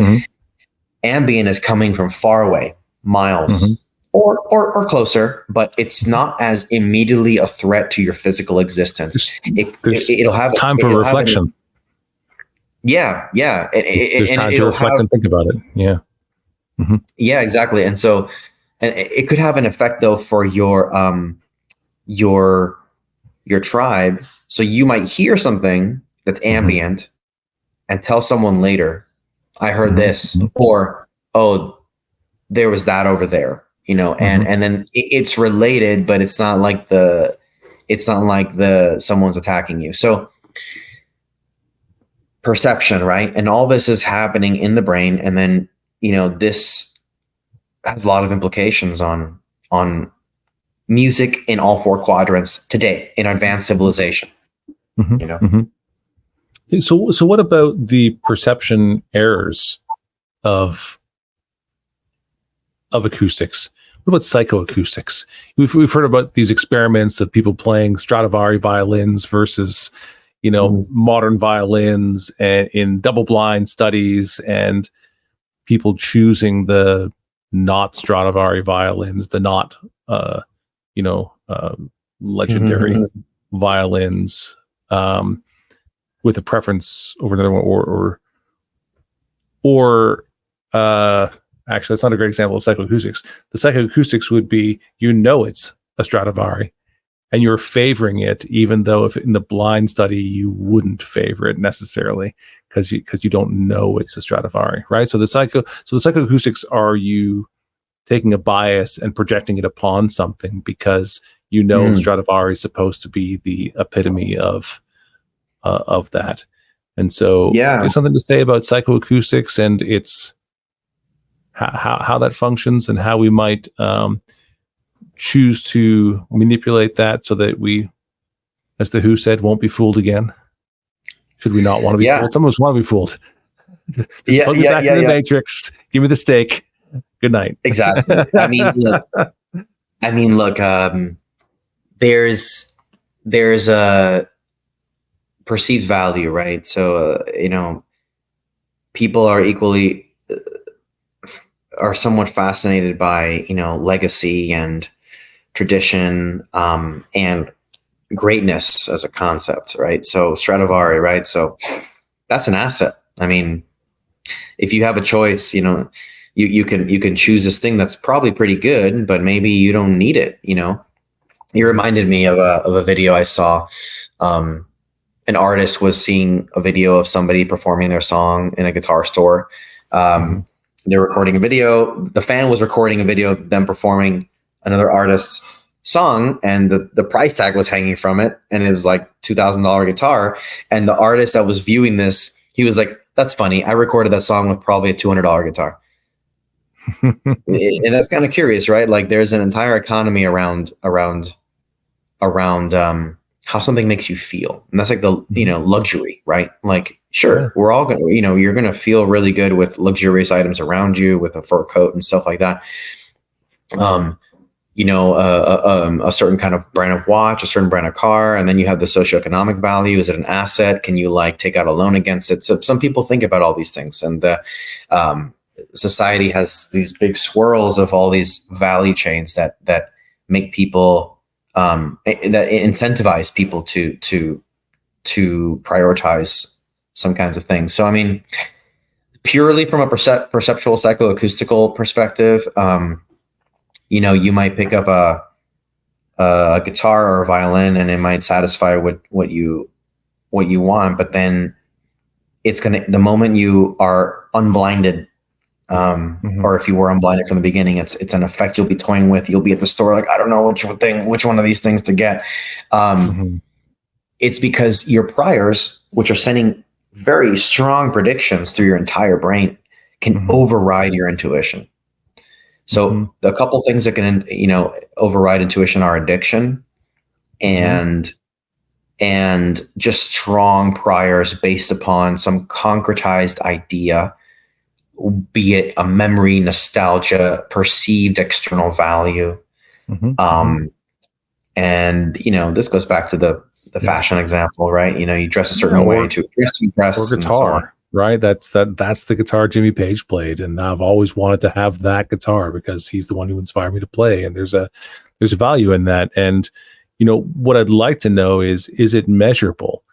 Ambient is coming from far away, miles or closer, but it's not as immediately a threat to your physical existence. It'll have time for reflection. Yeah. There's time to reflect and think about it. Yeah. Yeah, exactly. And so it could have an effect though for your tribe. So you might hear something that's ambient and tell someone later, I heard this, or, oh, there was that over there, and then it's related, but it's not like someone's attacking you. So perception, right? And all this is happening in the brain. And then, this has a lot of implications on music in all four quadrants today in advanced civilization. So what about the perception errors of acoustics? What about psychoacoustics? We've heard about these experiments of people playing Stradavari violins versus modern violins, and in double-blind studies, and people choosing the not Stradavari violins, the not legendary violins, with a preference over another one, or actually, that's not a great example of psychoacoustics. The psychoacoustics would be, it's a Stradivari, and you're favoring it, even though if in the blind study you wouldn't favor it necessarily, because you don't know it's a Stradivari, right? So the psychoacoustics are you taking a bias and projecting it upon something because Stradivari is supposed to be the epitome of that. And so do you have something to say about psychoacoustics and its how that functions and how we might choose to manipulate that so that we, as the Who said, won't be fooled again? Should we not want to be fooled? Some of us want to be fooled. Plug me back in the Matrix. Give me the steak. Good night. Exactly. I mean, look. There's a perceived value, right? So people are equally are somewhat fascinated by legacy and tradition and greatness as a concept, right? So Stradivari, right? So that's an asset. I mean, if you have a choice, you can choose this thing that's probably pretty good, but maybe you don't need it, You reminded me of a video I saw. An artist was seeing a video of somebody performing their song in a guitar store. They're recording a video. The fan was recording a video of them performing another artist's song, and the price tag was hanging from it, and it was like $2,000 guitar. And the artist that was viewing this, he was like, "That's funny. I recorded that song with probably a $200 guitar." And that's kind of curious, right? Like there's an entire economy around how something makes you feel. And that's like the, luxury, right? Like, sure, we're all going to, you're going to feel really good with luxurious items around you, with a fur coat and stuff like that. A certain kind of brand of watch, a certain brand of car, and then you have the socioeconomic value. Is it an asset? Can you like take out a loan against it? So some people think about all these things, and the society has these big swirls of all these value chains that make people that incentivize people to prioritize some kinds of things. So I mean, purely from a perceptual psychoacoustical perspective, you might pick up a guitar or a violin, and it might satisfy what you want, but then the moment you are unblinded, or if you were unblinded from the beginning, it's an effect you'll be toying with. You'll be at the store like, I don't know which one of these things to get. It's because your priors, which are sending very strong predictions through your entire brain, can override your intuition. So the couple things that can, override intuition are addiction and just strong priors based upon some concretized idea, be it a memory, nostalgia, perceived external value. And, this goes back to the fashion example, right? You dress a certain way to impress. Or guitar, right? That's the guitar Jimmy Page played. And I've always wanted to have that guitar because he's the one who inspired me to play. And there's a value in that. And, what I'd like to know is it measurable?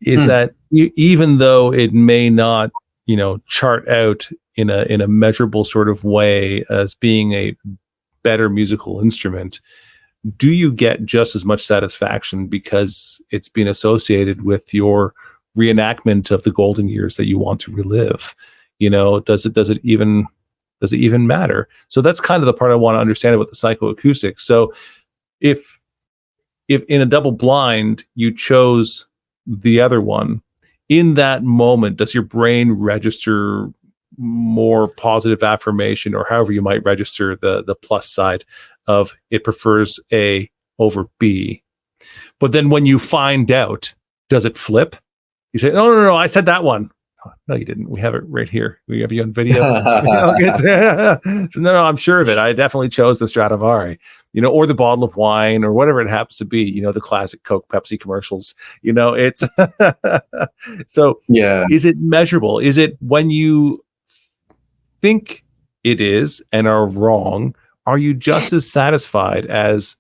Is that even though it may not, chart out in a measurable sort of way as being a better musical instrument, do you get just as much satisfaction because it's been associated with your reenactment of the golden years that you want to relive? Does it even matter? So that's kind of the part I want to understand about the psychoacoustics. So if in a double blind you chose the other one, in that moment, does your brain register more positive affirmation, or however you might register the plus side of it prefers A over B? But then when you find out, does it flip? You say, no, I said that one. Oh, no, you didn't. We have it right here. We have you on video. So no, I'm sure of it. I definitely chose the Stradavari, or the bottle of wine, or whatever it happens to be, the classic Coke, Pepsi commercials, it's so yeah. Is it measurable? Is it when you think it is and are wrong, are you just as satisfied as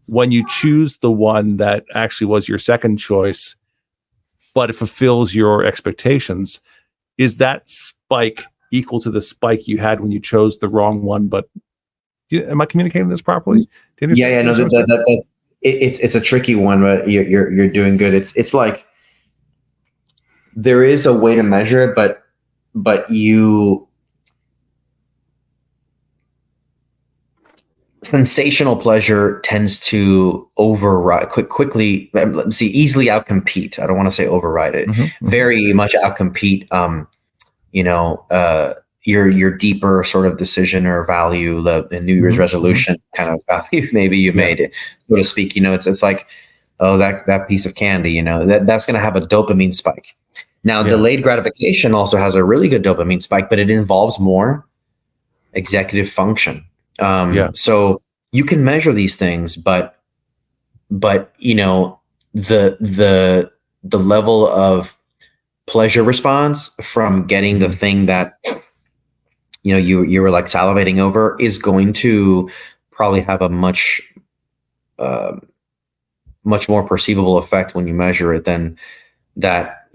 when you choose the one that actually was your second choice, but it fulfills your expectations? Is that spike equal to the spike you had when you chose the wrong one? But am I communicating this properly? Yeah. No, it's a tricky one, but you're doing good. It's like there is a way to measure it, but sensational pleasure tends to override quickly. Let's see, easily outcompete. I don't want to say override it. Very much outcompete. Your deeper sort of decision or value, the New Year's resolution kind of value. Maybe you made it, so to speak. It's like, oh, that piece of candy. That's going to have a dopamine spike. Now, delayed gratification also has a really good dopamine spike, but it involves more executive function. So you can measure these things, but the level of pleasure response from getting the thing that you were like salivating over is going to probably have a much more perceivable effect when you measure it than that.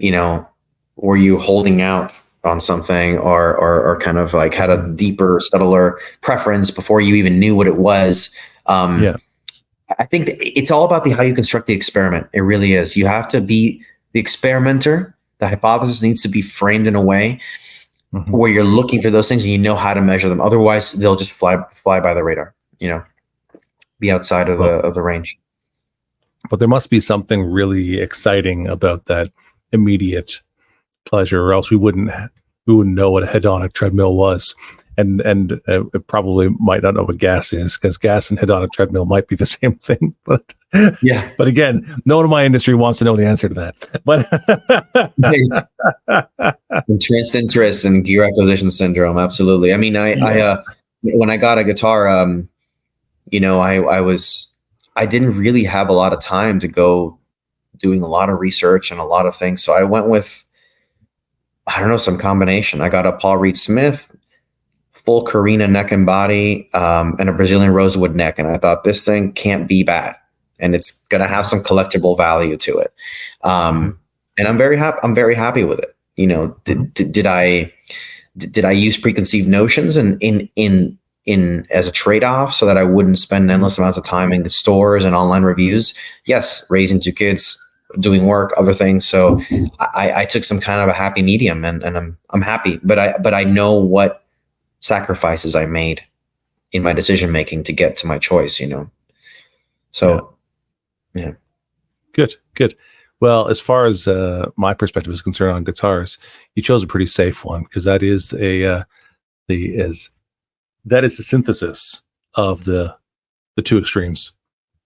Were you holding out on something or kind of like had a deeper, subtler preference before you even knew what it was. I I think it's all about how you construct the experiment. It really is. You have to be the experimenter. The hypothesis needs to be framed in a way where you're looking for those things and you know how to measure them. Otherwise, they'll just fly by the radar. Be outside of the range. But there must be something really exciting about that immediate pleasure, or else we wouldn't know what a hedonic treadmill was. And it probably might not know what gas is, because gas and hedonic treadmill might be the same thing. But yeah. But again, no one in my industry wants to know the answer to that. But entrenched interest and gear acquisition syndrome. Absolutely. I mean, I when I got a guitar, I didn't really have a lot of time to go doing a lot of research and a lot of things. So I went with, I don't know, some combination. I got a Paul Reed Smith, full Carina neck and body, and a Brazilian rosewood neck. And I thought, this thing can't be bad, and it's going to have some collectible value to it. And I'm very happy with it. Did I use preconceived notions in as a trade-off so that I wouldn't spend endless amounts of time in the stores and online reviews? Yes. Raising 2 kids, doing work, other things. So I took some kind of a happy medium, and I'm happy, but I know what sacrifices I made in my decision making to get to my choice, So yeah. Good. Well, as far as my perspective is concerned on guitars, you chose a pretty safe one, because that is the synthesis of the two extremes.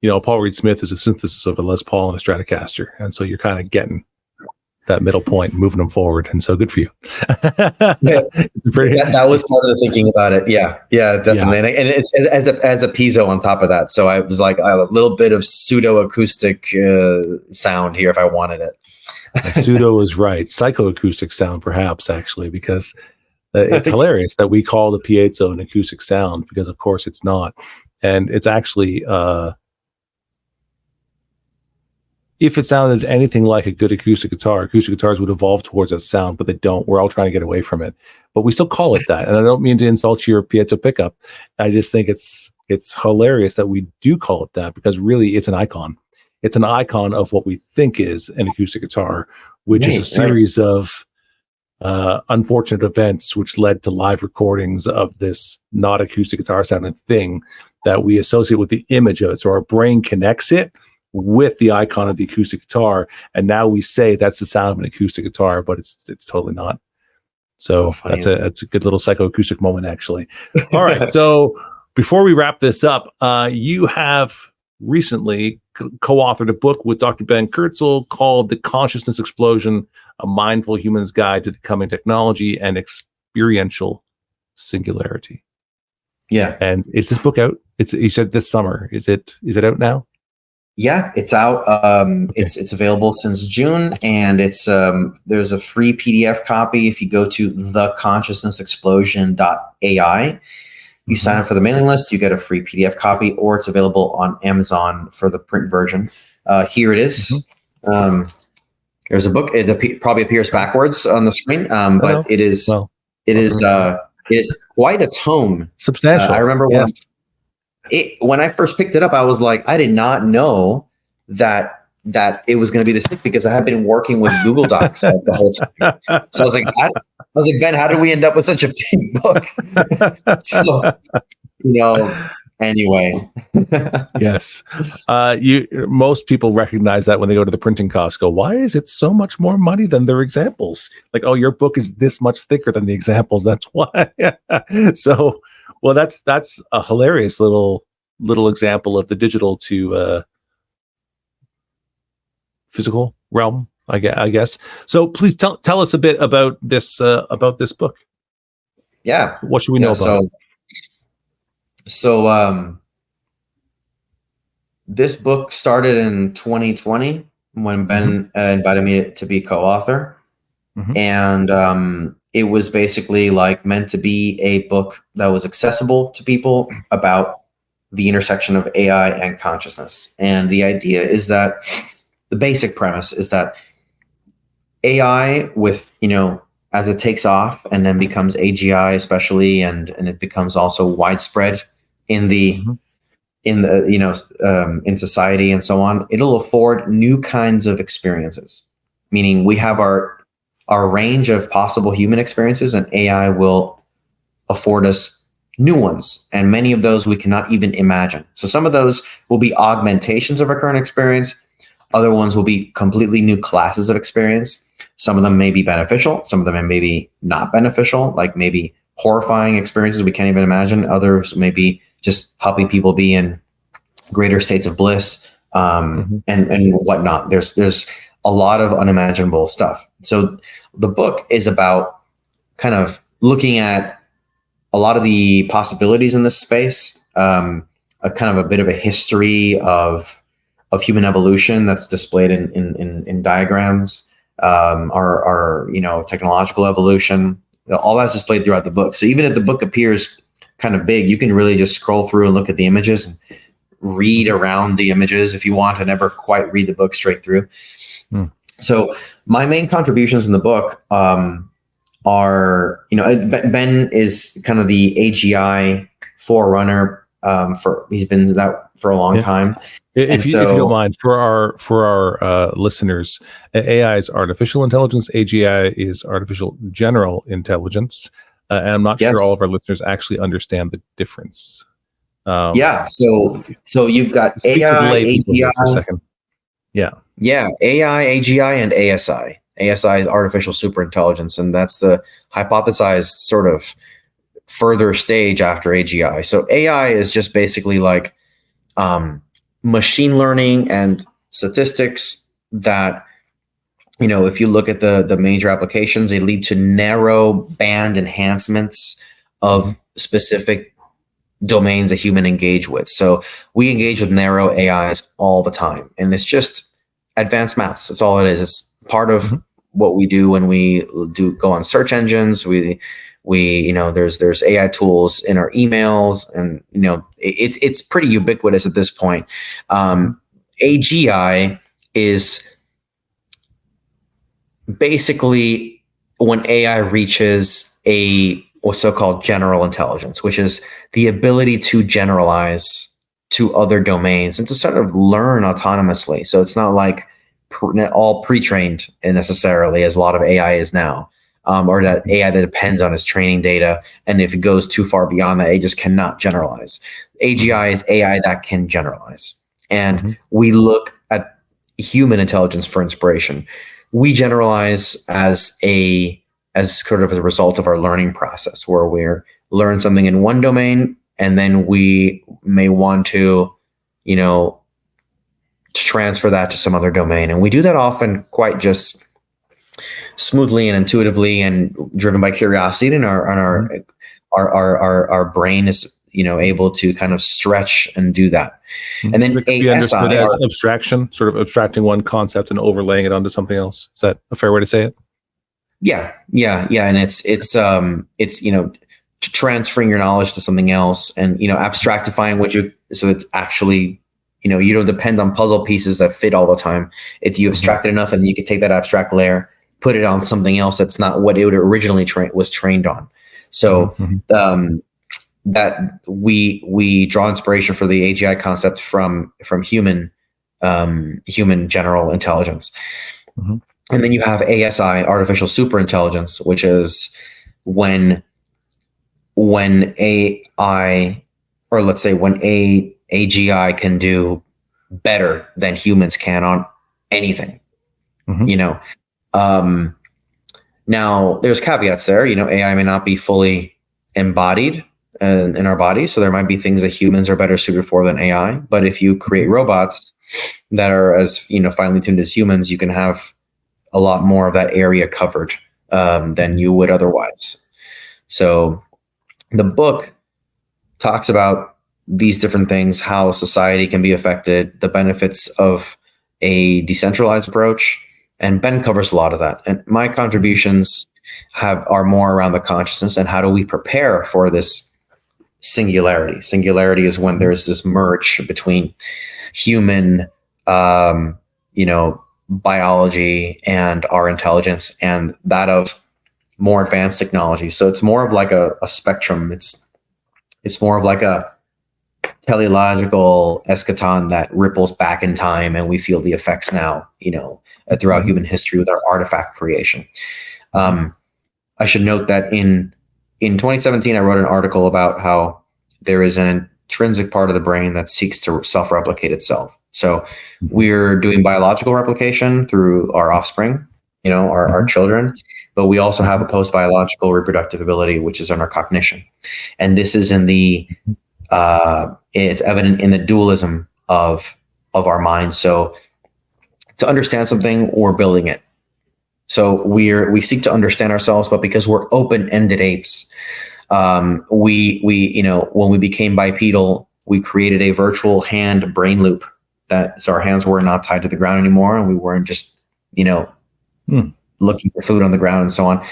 Paul Reed Smith is a synthesis of a Les Paul and a Stratocaster, and so you're kind of getting that middle point, moving them forward, and so good for you. That was part of the thinking about it. Yeah, definitely. Yeah. And it's as a piezo on top of that, so I was like a little bit of pseudo acoustic sound here if I wanted it. Pseudo is right. Psychoacoustic sound, perhaps, actually, because it's hilarious that we call the piezo an acoustic sound, because of course it's not. And it's actually, if it sounded anything like a good acoustic guitars would evolve towards that sound, but they don't. We're all trying to get away from it, but we still call it that. And I don't mean to insult your piezo pickup. I just think it's hilarious that we do call it that, because really it's an icon. It's an icon of what we think is an acoustic guitar, which is a series of unfortunate events which led to live recordings of this not acoustic guitar sounding thing that we associate with the image of it. So our brain connects it with the icon of the acoustic guitar, and now we say that's the sound of an acoustic guitar, but it's totally not. So that's a good little psychoacoustic moment, actually. All right. So before we wrap this up, you have recently co-authored a book with Dr. Ben Kurtzel called The Consciousness Explosion, A Mindful Human's Guide to the Coming Technology and Experiential Singularity. Yeah. And is this book out? You said this summer. Is it out now? Yeah, it's out. It's available since June, and it's there's a free PDF copy if you go to theconsciousnessexplosion.ai. You sign up for the mailing list, you get a free PDF copy, or it's available on Amazon for the print version. Here it is. There's a book. It probably appears backwards on the screen, but it is quite a tome. Substantial. I remember when I first picked it up, I was like, I did not know that it was going to be this thick, because I have been working with Google Docs the whole time. So I was like, Ben, how did we end up with such a big book? So, anyway. Yes. Most people recognize that when they go to the printing costs, go, why is it so much more money than their examples? Like, oh, your book is this much thicker than the examples. That's why. So, well, that's a hilarious little example of the digital to physical realm, I guess. So please tell us a bit about this book. Yeah. What should we know about it? So this book started in 2020 when Ben invited me to be co-author. And it was basically like meant to be a book that was accessible to people about the intersection of AI and consciousness. And the idea is that the basic premise is that AI, with, as it takes off and then becomes AGI especially, and it becomes also widespread in the in the in society and so on, it'll afford new kinds of experiences. Meaning we have our range of possible human experiences, and AI will afford us new ones, and many of those we cannot even imagine. So some of those will be augmentations of our current experience. Other ones will be completely new classes of experience. Some of them may be beneficial. Some of them may be not beneficial, like maybe horrifying experiences we can't even imagine. Others may be just helping people be in greater states of bliss, and whatnot. There's a lot of unimaginable stuff. So the book is about kind of looking at a lot of the possibilities in this space, a kind of a bit of a history of human evolution that's displayed in diagrams, our technological evolution. All that's displayed throughout the book. So even if the book appears kind of big, you can really just scroll through and look at the images and read around the images if you want to never quite read the book straight through. So my main contributions in the book are, Ben is kind of the AGI forerunner. He's been that for a long time. If you don't mind, for our listeners, AI is artificial intelligence. AGI is artificial general intelligence, and I'm not sure all of our listeners actually understand the difference. So you've got AI, AGI for a second. AI, AGI, and ASI. ASI is artificial superintelligence, and that's the hypothesized sort of further stage after AGI. So AI is just basically like machine learning and statistics that, if you look at the major applications, they lead to narrow band enhancements of specific domains a human engage with. So we engage with narrow AIs all the time, and it's just advanced maths. That's all it is. It's part of what we do when we go on search engines. We there's AI tools in our emails, and it's pretty ubiquitous at this point. AGI is basically when AI reaches a so-called general intelligence, which is the ability to generalize to other domains and to sort of learn autonomously. So it's not like all pre-trained necessarily, as a lot of AI is now, or that AI that depends on its training data. And if it goes too far beyond that, it just cannot generalize. AGI is AI that can generalize. And we look at human intelligence for inspiration. We generalize as sort of a result of our learning process, where we learn something in one domain, and then we may want to transfer that to some other domain. And we do that often quite just smoothly and intuitively and driven by curiosity, and our brain is able to kind of stretch and do that. And then be understood as abstraction, sort of abstracting one concept and overlaying it onto something else. Is that a fair way to say it? Yeah. And it's transferring your knowledge to something else, and abstractifying so it's actually you don't depend on puzzle pieces that fit all the time. If you abstract it enough, and you can take that abstract layer, put it on something else that's not what it originally was trained on. So that we draw inspiration for the AGI concept from human general intelligence. And then you have ASI, artificial superintelligence, which is when AI, or let's say when AGI can do better than humans can on anything. Now there's caveats there. AI may not be fully embodied in our bodies, so there might be things that humans are better suited for than AI. But if you create robots that are as finely tuned as humans, you can have a lot more of that area covered than you would otherwise. So the book talks about these different things, how society can be affected, the benefits of a decentralized approach, and Ben covers a lot of that. And my contributions are more around the consciousness and how do we prepare for this singularity. Singularity is when there's this merge between human, biology and our intelligence, and that of more advanced technology. So it's more of like a spectrum. It's more of like a teleological eschaton that ripples back in time, and we feel the effects now, throughout human history with our artifact creation. I should note that in 2017, I wrote an article about how there is an intrinsic part of the brain that seeks to self-replicate itself. So we're doing biological replication through our offspring, our children, but we also have a post-biological reproductive ability, which is in our cognition. And this is it's evident in the dualism of our minds. So to understand something, we're building it. So we seek to understand ourselves, but because we're open-ended apes, we when we became bipedal, we created a virtual hand brain loop so our hands were not tied to the ground anymore, and we weren't just looking for food on the ground and so on.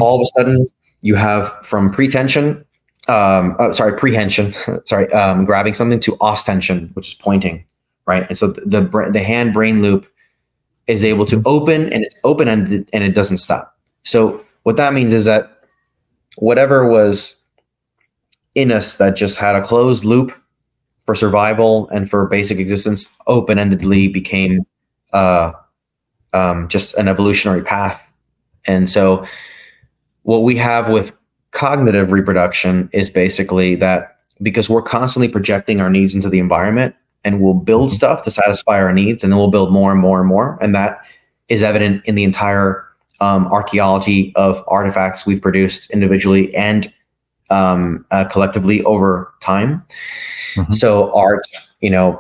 All of a sudden, you have from prehension, grabbing something, to ostension, which is pointing, right? And so the hand brain loop is able to open, and it's open-ended, and it doesn't stop. So what that means is that whatever was in us that just had a closed loop for survival and for basic existence, open-endedly became just an evolutionary path. And so what we have with cognitive reproduction is basically that because we're constantly projecting our needs into the environment, and we'll build stuff to satisfy our needs, and then we'll build more and more and more. And that is evident in the entire archaeology of artifacts we've produced individually and collectively over time. So art,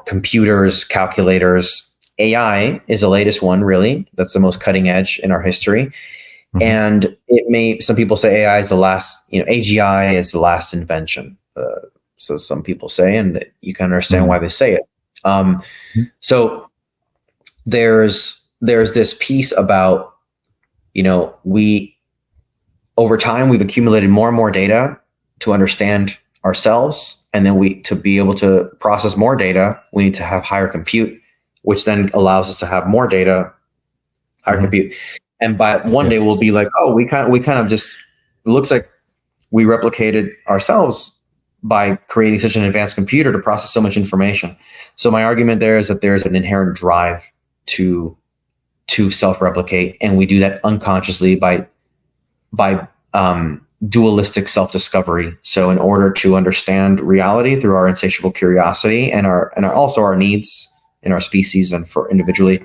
computers, calculators, AI is the latest one, really. That's the most cutting edge in our history. And some people say AI is the last, AGI is the last invention. So some people say, and you can understand why they say it. So there's this piece about, over time, we've accumulated more and more data to understand ourselves. And then to be able to process more data, we need to have higher compute, which then allows us to have more data, higher compute. And by one day we'll be like, oh, we kind of just, it looks like we replicated ourselves by creating such an advanced computer to process so much information. So my argument there is that there's an inherent drive to self-replicate, and we do that unconsciously by dualistic self-discovery. So in order to understand reality through our insatiable curiosity and also our needs in our species and for individually,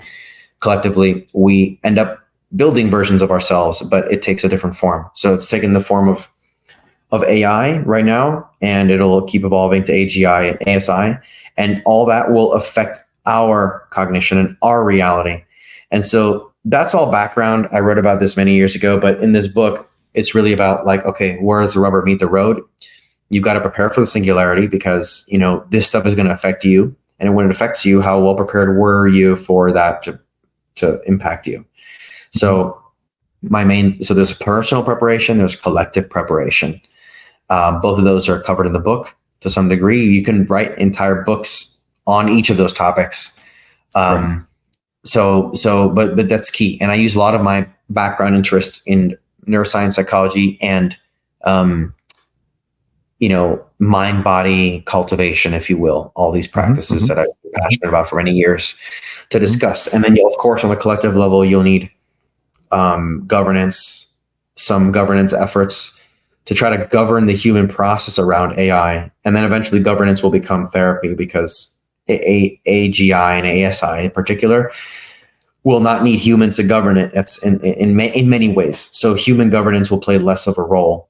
collectively, we end up building versions of ourselves, but it takes a different form. So it's taken the form of AI right now, and it'll keep evolving to AGI and ASI, and all that will affect our cognition and our reality. And so that's all background. I wrote about this many years ago, but in this book, it's really about like, okay, where does the rubber meet the road? You've got to prepare for the singularity because, this stuff is going to affect you. And when it affects you, how well prepared were you for that to impact you? So so there's personal preparation, there's collective preparation. Both of those are covered in the book to some degree. You can write entire books on each of those topics. Right. But that's key. And I use a lot of my background interests in neuroscience, psychology, and, mind-body cultivation, if you will, all these practices that I've been passionate about for many years to discuss. And then, of course, on the collective level, you'll need governance, some governance efforts to try to govern the human process around AI. And then eventually governance will become therapy because AGI and ASI in particular will not need humans to govern it. That's in many ways. So human governance will play less of a role.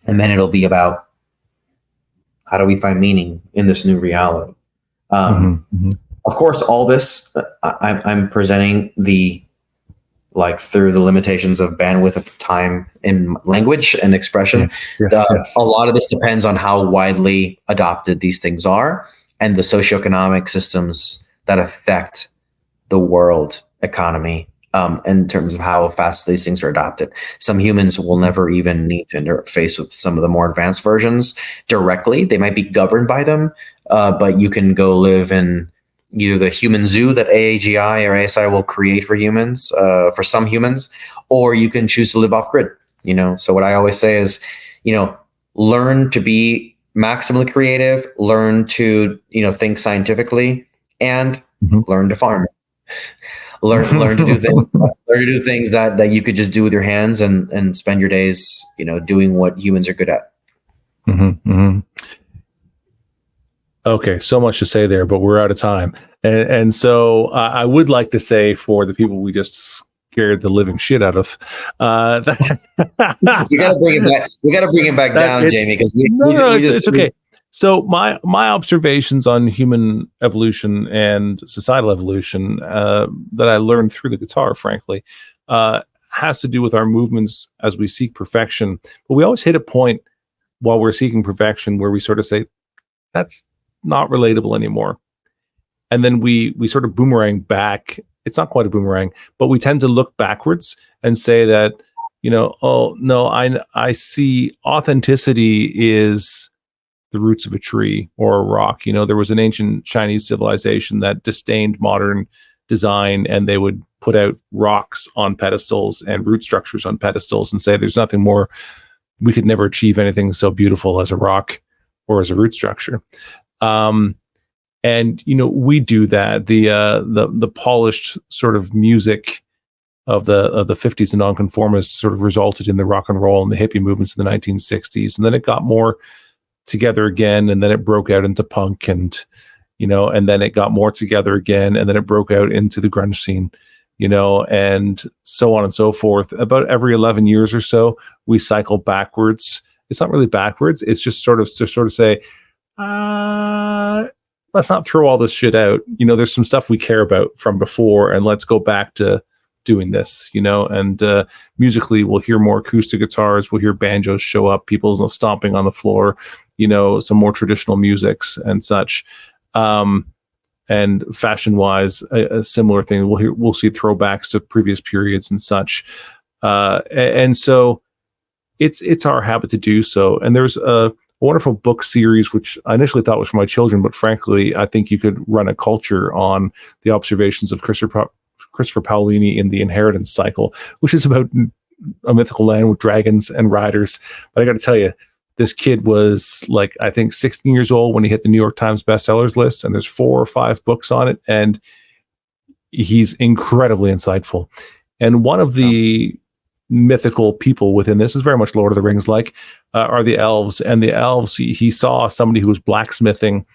And then it'll be about how do we find meaning in this new reality? Of course, all this I'm presenting through the limitations of bandwidth of time in language and expression. Yes. A lot of this depends on how widely adopted these things are and the socioeconomic systems that affect the world economy in terms of how fast these things are adopted. Some humans will never even need to interface with some of the more advanced versions directly. They might be governed by them, but you can go live in either the human zoo that AGI or ASI will create for humans, for some humans, or you can choose to live off grid. So what I always say is, learn to be maximally creative, learn to, think scientifically, and learn to farm. Learn to do things. Learn to do things that you could just do with your hands, and spend your days, doing what humans are good at. Okay, so much to say there, but we're out of time. And so I would like to say, for the people we just scared the living shit out of, we got to bring it back. We got to bring it back down, Jamie, because it's okay. So my observations on human evolution and societal evolution that I learned through the guitar, frankly, has to do with our movements as we seek perfection. But we always hit a point while we're seeking perfection where we sort of say, that's not relatable anymore. And then we sort of boomerang back. It's not quite a boomerang, but we tend to look backwards and say that, oh no, I see authenticity is the roots of a tree or a rock. There was an ancient Chinese civilization that disdained modern design, and they would put out rocks on pedestals and root structures on pedestals and say there's nothing more, we could never achieve anything so beautiful as a rock or as a root structure. And we do that. The polished sort of music of the 50s and nonconformists sort of resulted in the rock and roll and the hippie movements in the 1960s, and then it got more together again, and then it broke out into punk, and and then it got more together again, and then it broke out into the grunge scene, and so on and so forth. About every 11 years or so, we cycle backwards. It's not really backwards. It's just sort of say, let's not throw all this shit out. There's some stuff we care about from before, and let's go back to doing this, and musically we'll hear more acoustic guitars, we'll hear banjos show up, people stomping on the floor, some more traditional musics and such. And fashion wise, a similar thing. We'll see throwbacks to previous periods and such. And so it's our habit to do so. And there's a wonderful book series, which I initially thought was for my children, but frankly, I think you could run a culture on the observations of Christopher Paolini in The Inheritance Cycle, which is about a mythical land with dragons and riders. But I got to tell you, this kid was I think 16 years old when he hit the New York Times bestsellers list, and there's 4 or 5 books on it, and he's incredibly insightful. And one of the mythical people within this is very much Lord of the Rings are the elves. And the elves, he saw somebody who was blacksmithing,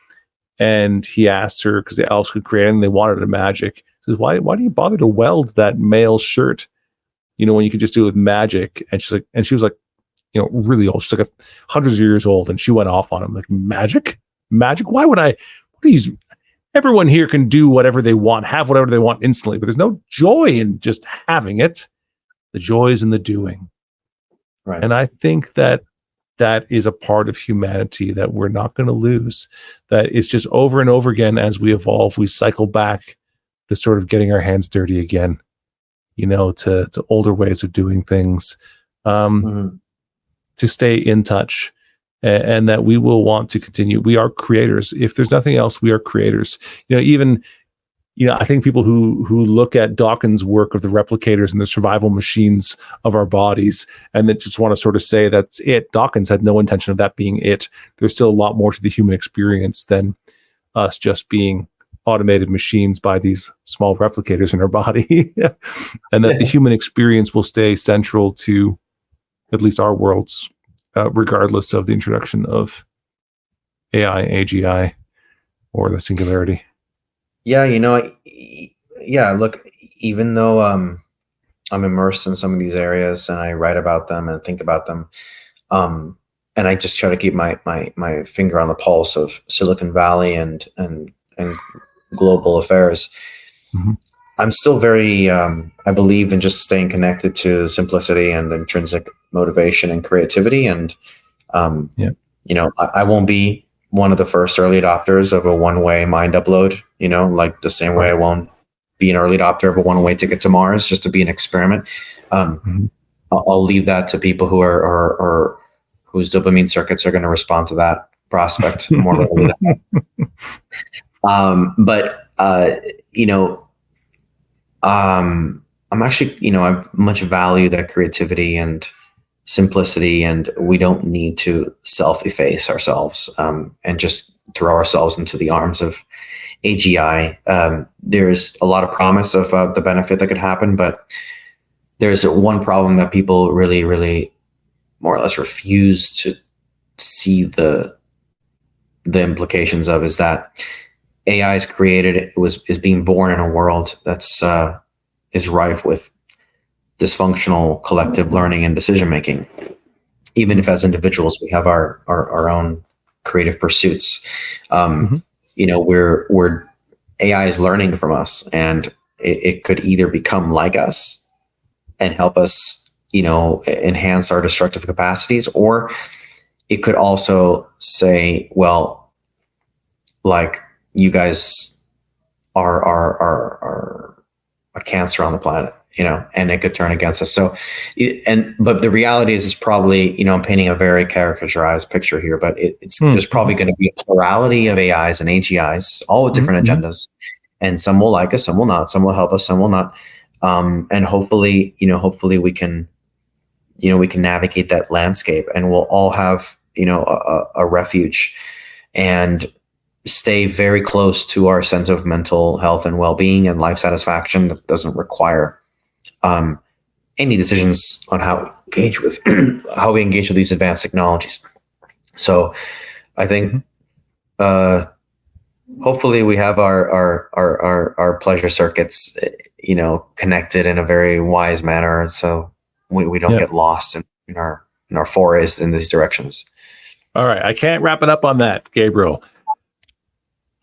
and he asked her, because the elves could create, and they wanted a magic. He says, why do you bother to weld that male shirt, when you could just do it with magic? And she was like, really old. She's hundreds of years old, and she went off on him magic. Why would I? Please, everyone here can do whatever they want, have whatever they want instantly, but there's no joy in just having it. The joy is in the doing. Right. And I think that is a part of humanity that we're not going to lose. That it's just over and over again as we evolve, we cycle back to sort of getting our hands dirty again, to older ways of doing things. To stay in touch, and that we will want to continue. We are creators. If there's nothing else, we are creators. I think people who look at Dawkins' work of the replicators and the survival machines of our bodies, and that just want to sort of say that's it. Dawkins had no intention of that being it. There's still a lot more to the human experience than us just being automated machines by these small replicators in our body. And that the human experience will stay central to at least our worlds, regardless of the introduction of AI, AGI, or the singularity. Yeah, look, even though I'm immersed in some of these areas, and I write about them and think about them, and I just try to keep my finger on the pulse of Silicon Valley and global affairs. Mm-hmm. I'm still very, I believe in just staying connected to simplicity and intrinsic motivation and creativity. And, I won't be one of the first early adopters of a one-way mind upload, the same way I won't be an early adopter of a one-way ticket to Mars just to be an experiment. I'll leave that to people who are whose dopamine circuits are going to respond to that prospect more readily. I'm actually, I much value that creativity and simplicity, and we don't need to self-efface ourselves and just throw ourselves into the arms of AGI. There's a lot of promise about the benefit that could happen, but there's one problem that people really, really more or less refuse to see the implications of, is that AI is created, is being born in a world that's is rife with dysfunctional collective learning and decision making. Even if as individuals we have our own creative pursuits, we're AI is learning from us, and it could either become like us and help us, enhance our destructive capacities, or it could also say, well, like, you guys are a cancer on the planet, and it could turn against us. So, but the reality is probably, I'm painting a very caricaturized picture here, but there's probably going to be a plurality of AIs and AGIs, all with different agendas, and some will like us, some will not, some will help us, some will not. And hopefully we can navigate that landscape, and we'll all have, a refuge, and stay very close to our sense of mental health and well-being and life satisfaction that doesn't require any decisions on how we engage with these advanced technologies. So I think hopefully we have our pleasure circuits, connected in a very wise manner, so we don't get lost in our forays in these directions. All right, I can't wrap it up on that, Gabriel.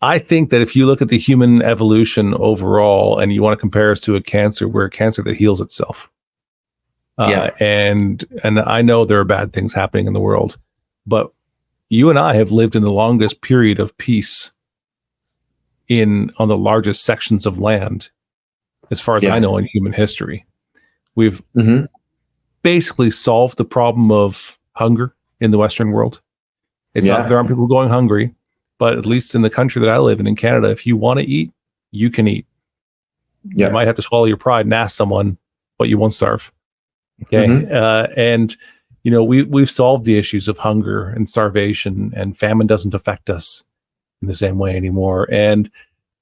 I think that if you look at the human evolution overall and you want to compare us to a cancer, we're a cancer that heals itself. And I know there are bad things happening in the world, but you and I have lived in the longest period of peace on the largest sections of land, as far as I know, in human history. We've basically solved the problem of hunger in the Western world. It's not, there aren't people going hungry, but at least in the country that I live in Canada, if you want to eat, you can eat. You might have to swallow your pride and ask someone, but you won't starve. Okay. And, we've solved the issues of hunger and starvation, and famine doesn't affect us in the same way anymore. And,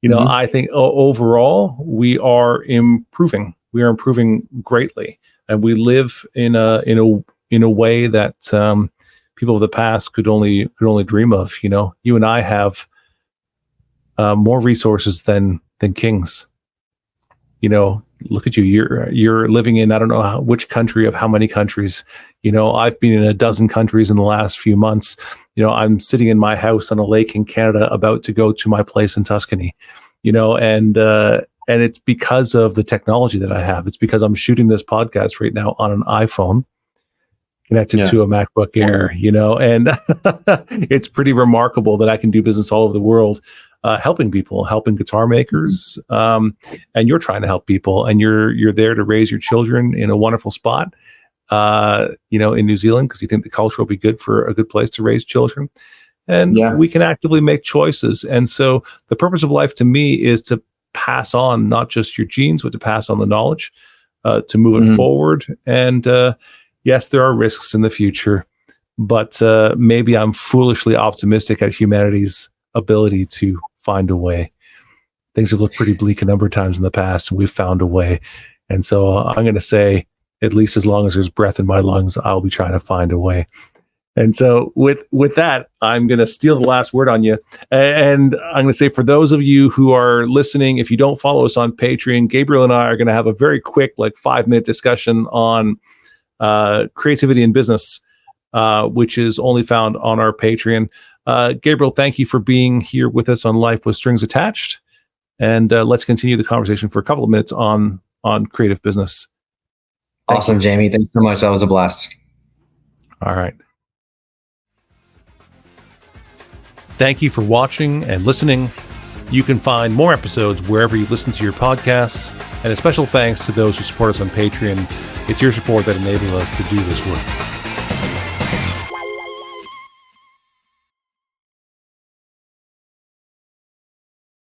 I think overall we are improving. We are improving greatly, and we live in a way that people of the past could only dream of. You and I have more resources than kings. Look at you. You're living in, I don't know which country of how many countries. I've been in a dozen countries in the last few months. I'm sitting in my house on a lake in Canada, about to go to my place in Tuscany. And it's because of the technology that I have. It's because I'm shooting this podcast right now on an iPhone connected to a MacBook Air, and it's pretty remarkable that I can do business all over the world, helping people, helping guitar makers, and you're trying to help people, and you're there to raise your children in a wonderful spot, in New Zealand, because you think the culture will be good for a good place to raise children, and we can actively make choices. And so the purpose of life to me is to pass on not just your genes, but to pass on the knowledge, to move it forward. And yes, there are risks in the future, but maybe I'm foolishly optimistic at humanity's ability to find a way. Things have looked pretty bleak a number of times in the past, and we've found a way. And so I'm going to say, at least as long as there's breath in my lungs, I'll be trying to find a way. And so with that, I'm going to steal the last word on you. And I'm going to say, for those of you who are listening, if you don't follow us on Patreon, Gabriel and I are going to have a very quick, 5-minute discussion on creativity in business, which is only found on our Patreon. Gabriel, thank you for being here with us on Life with Strings Attached. And let's continue the conversation for a couple of minutes on creative business. Awesome, Jamie. Thanks so much. That was a blast. All right. Thank you for watching and listening. You can find more episodes wherever you listen to your podcasts. And a special thanks to those who support us on Patreon. It's your support that enables us to do this work.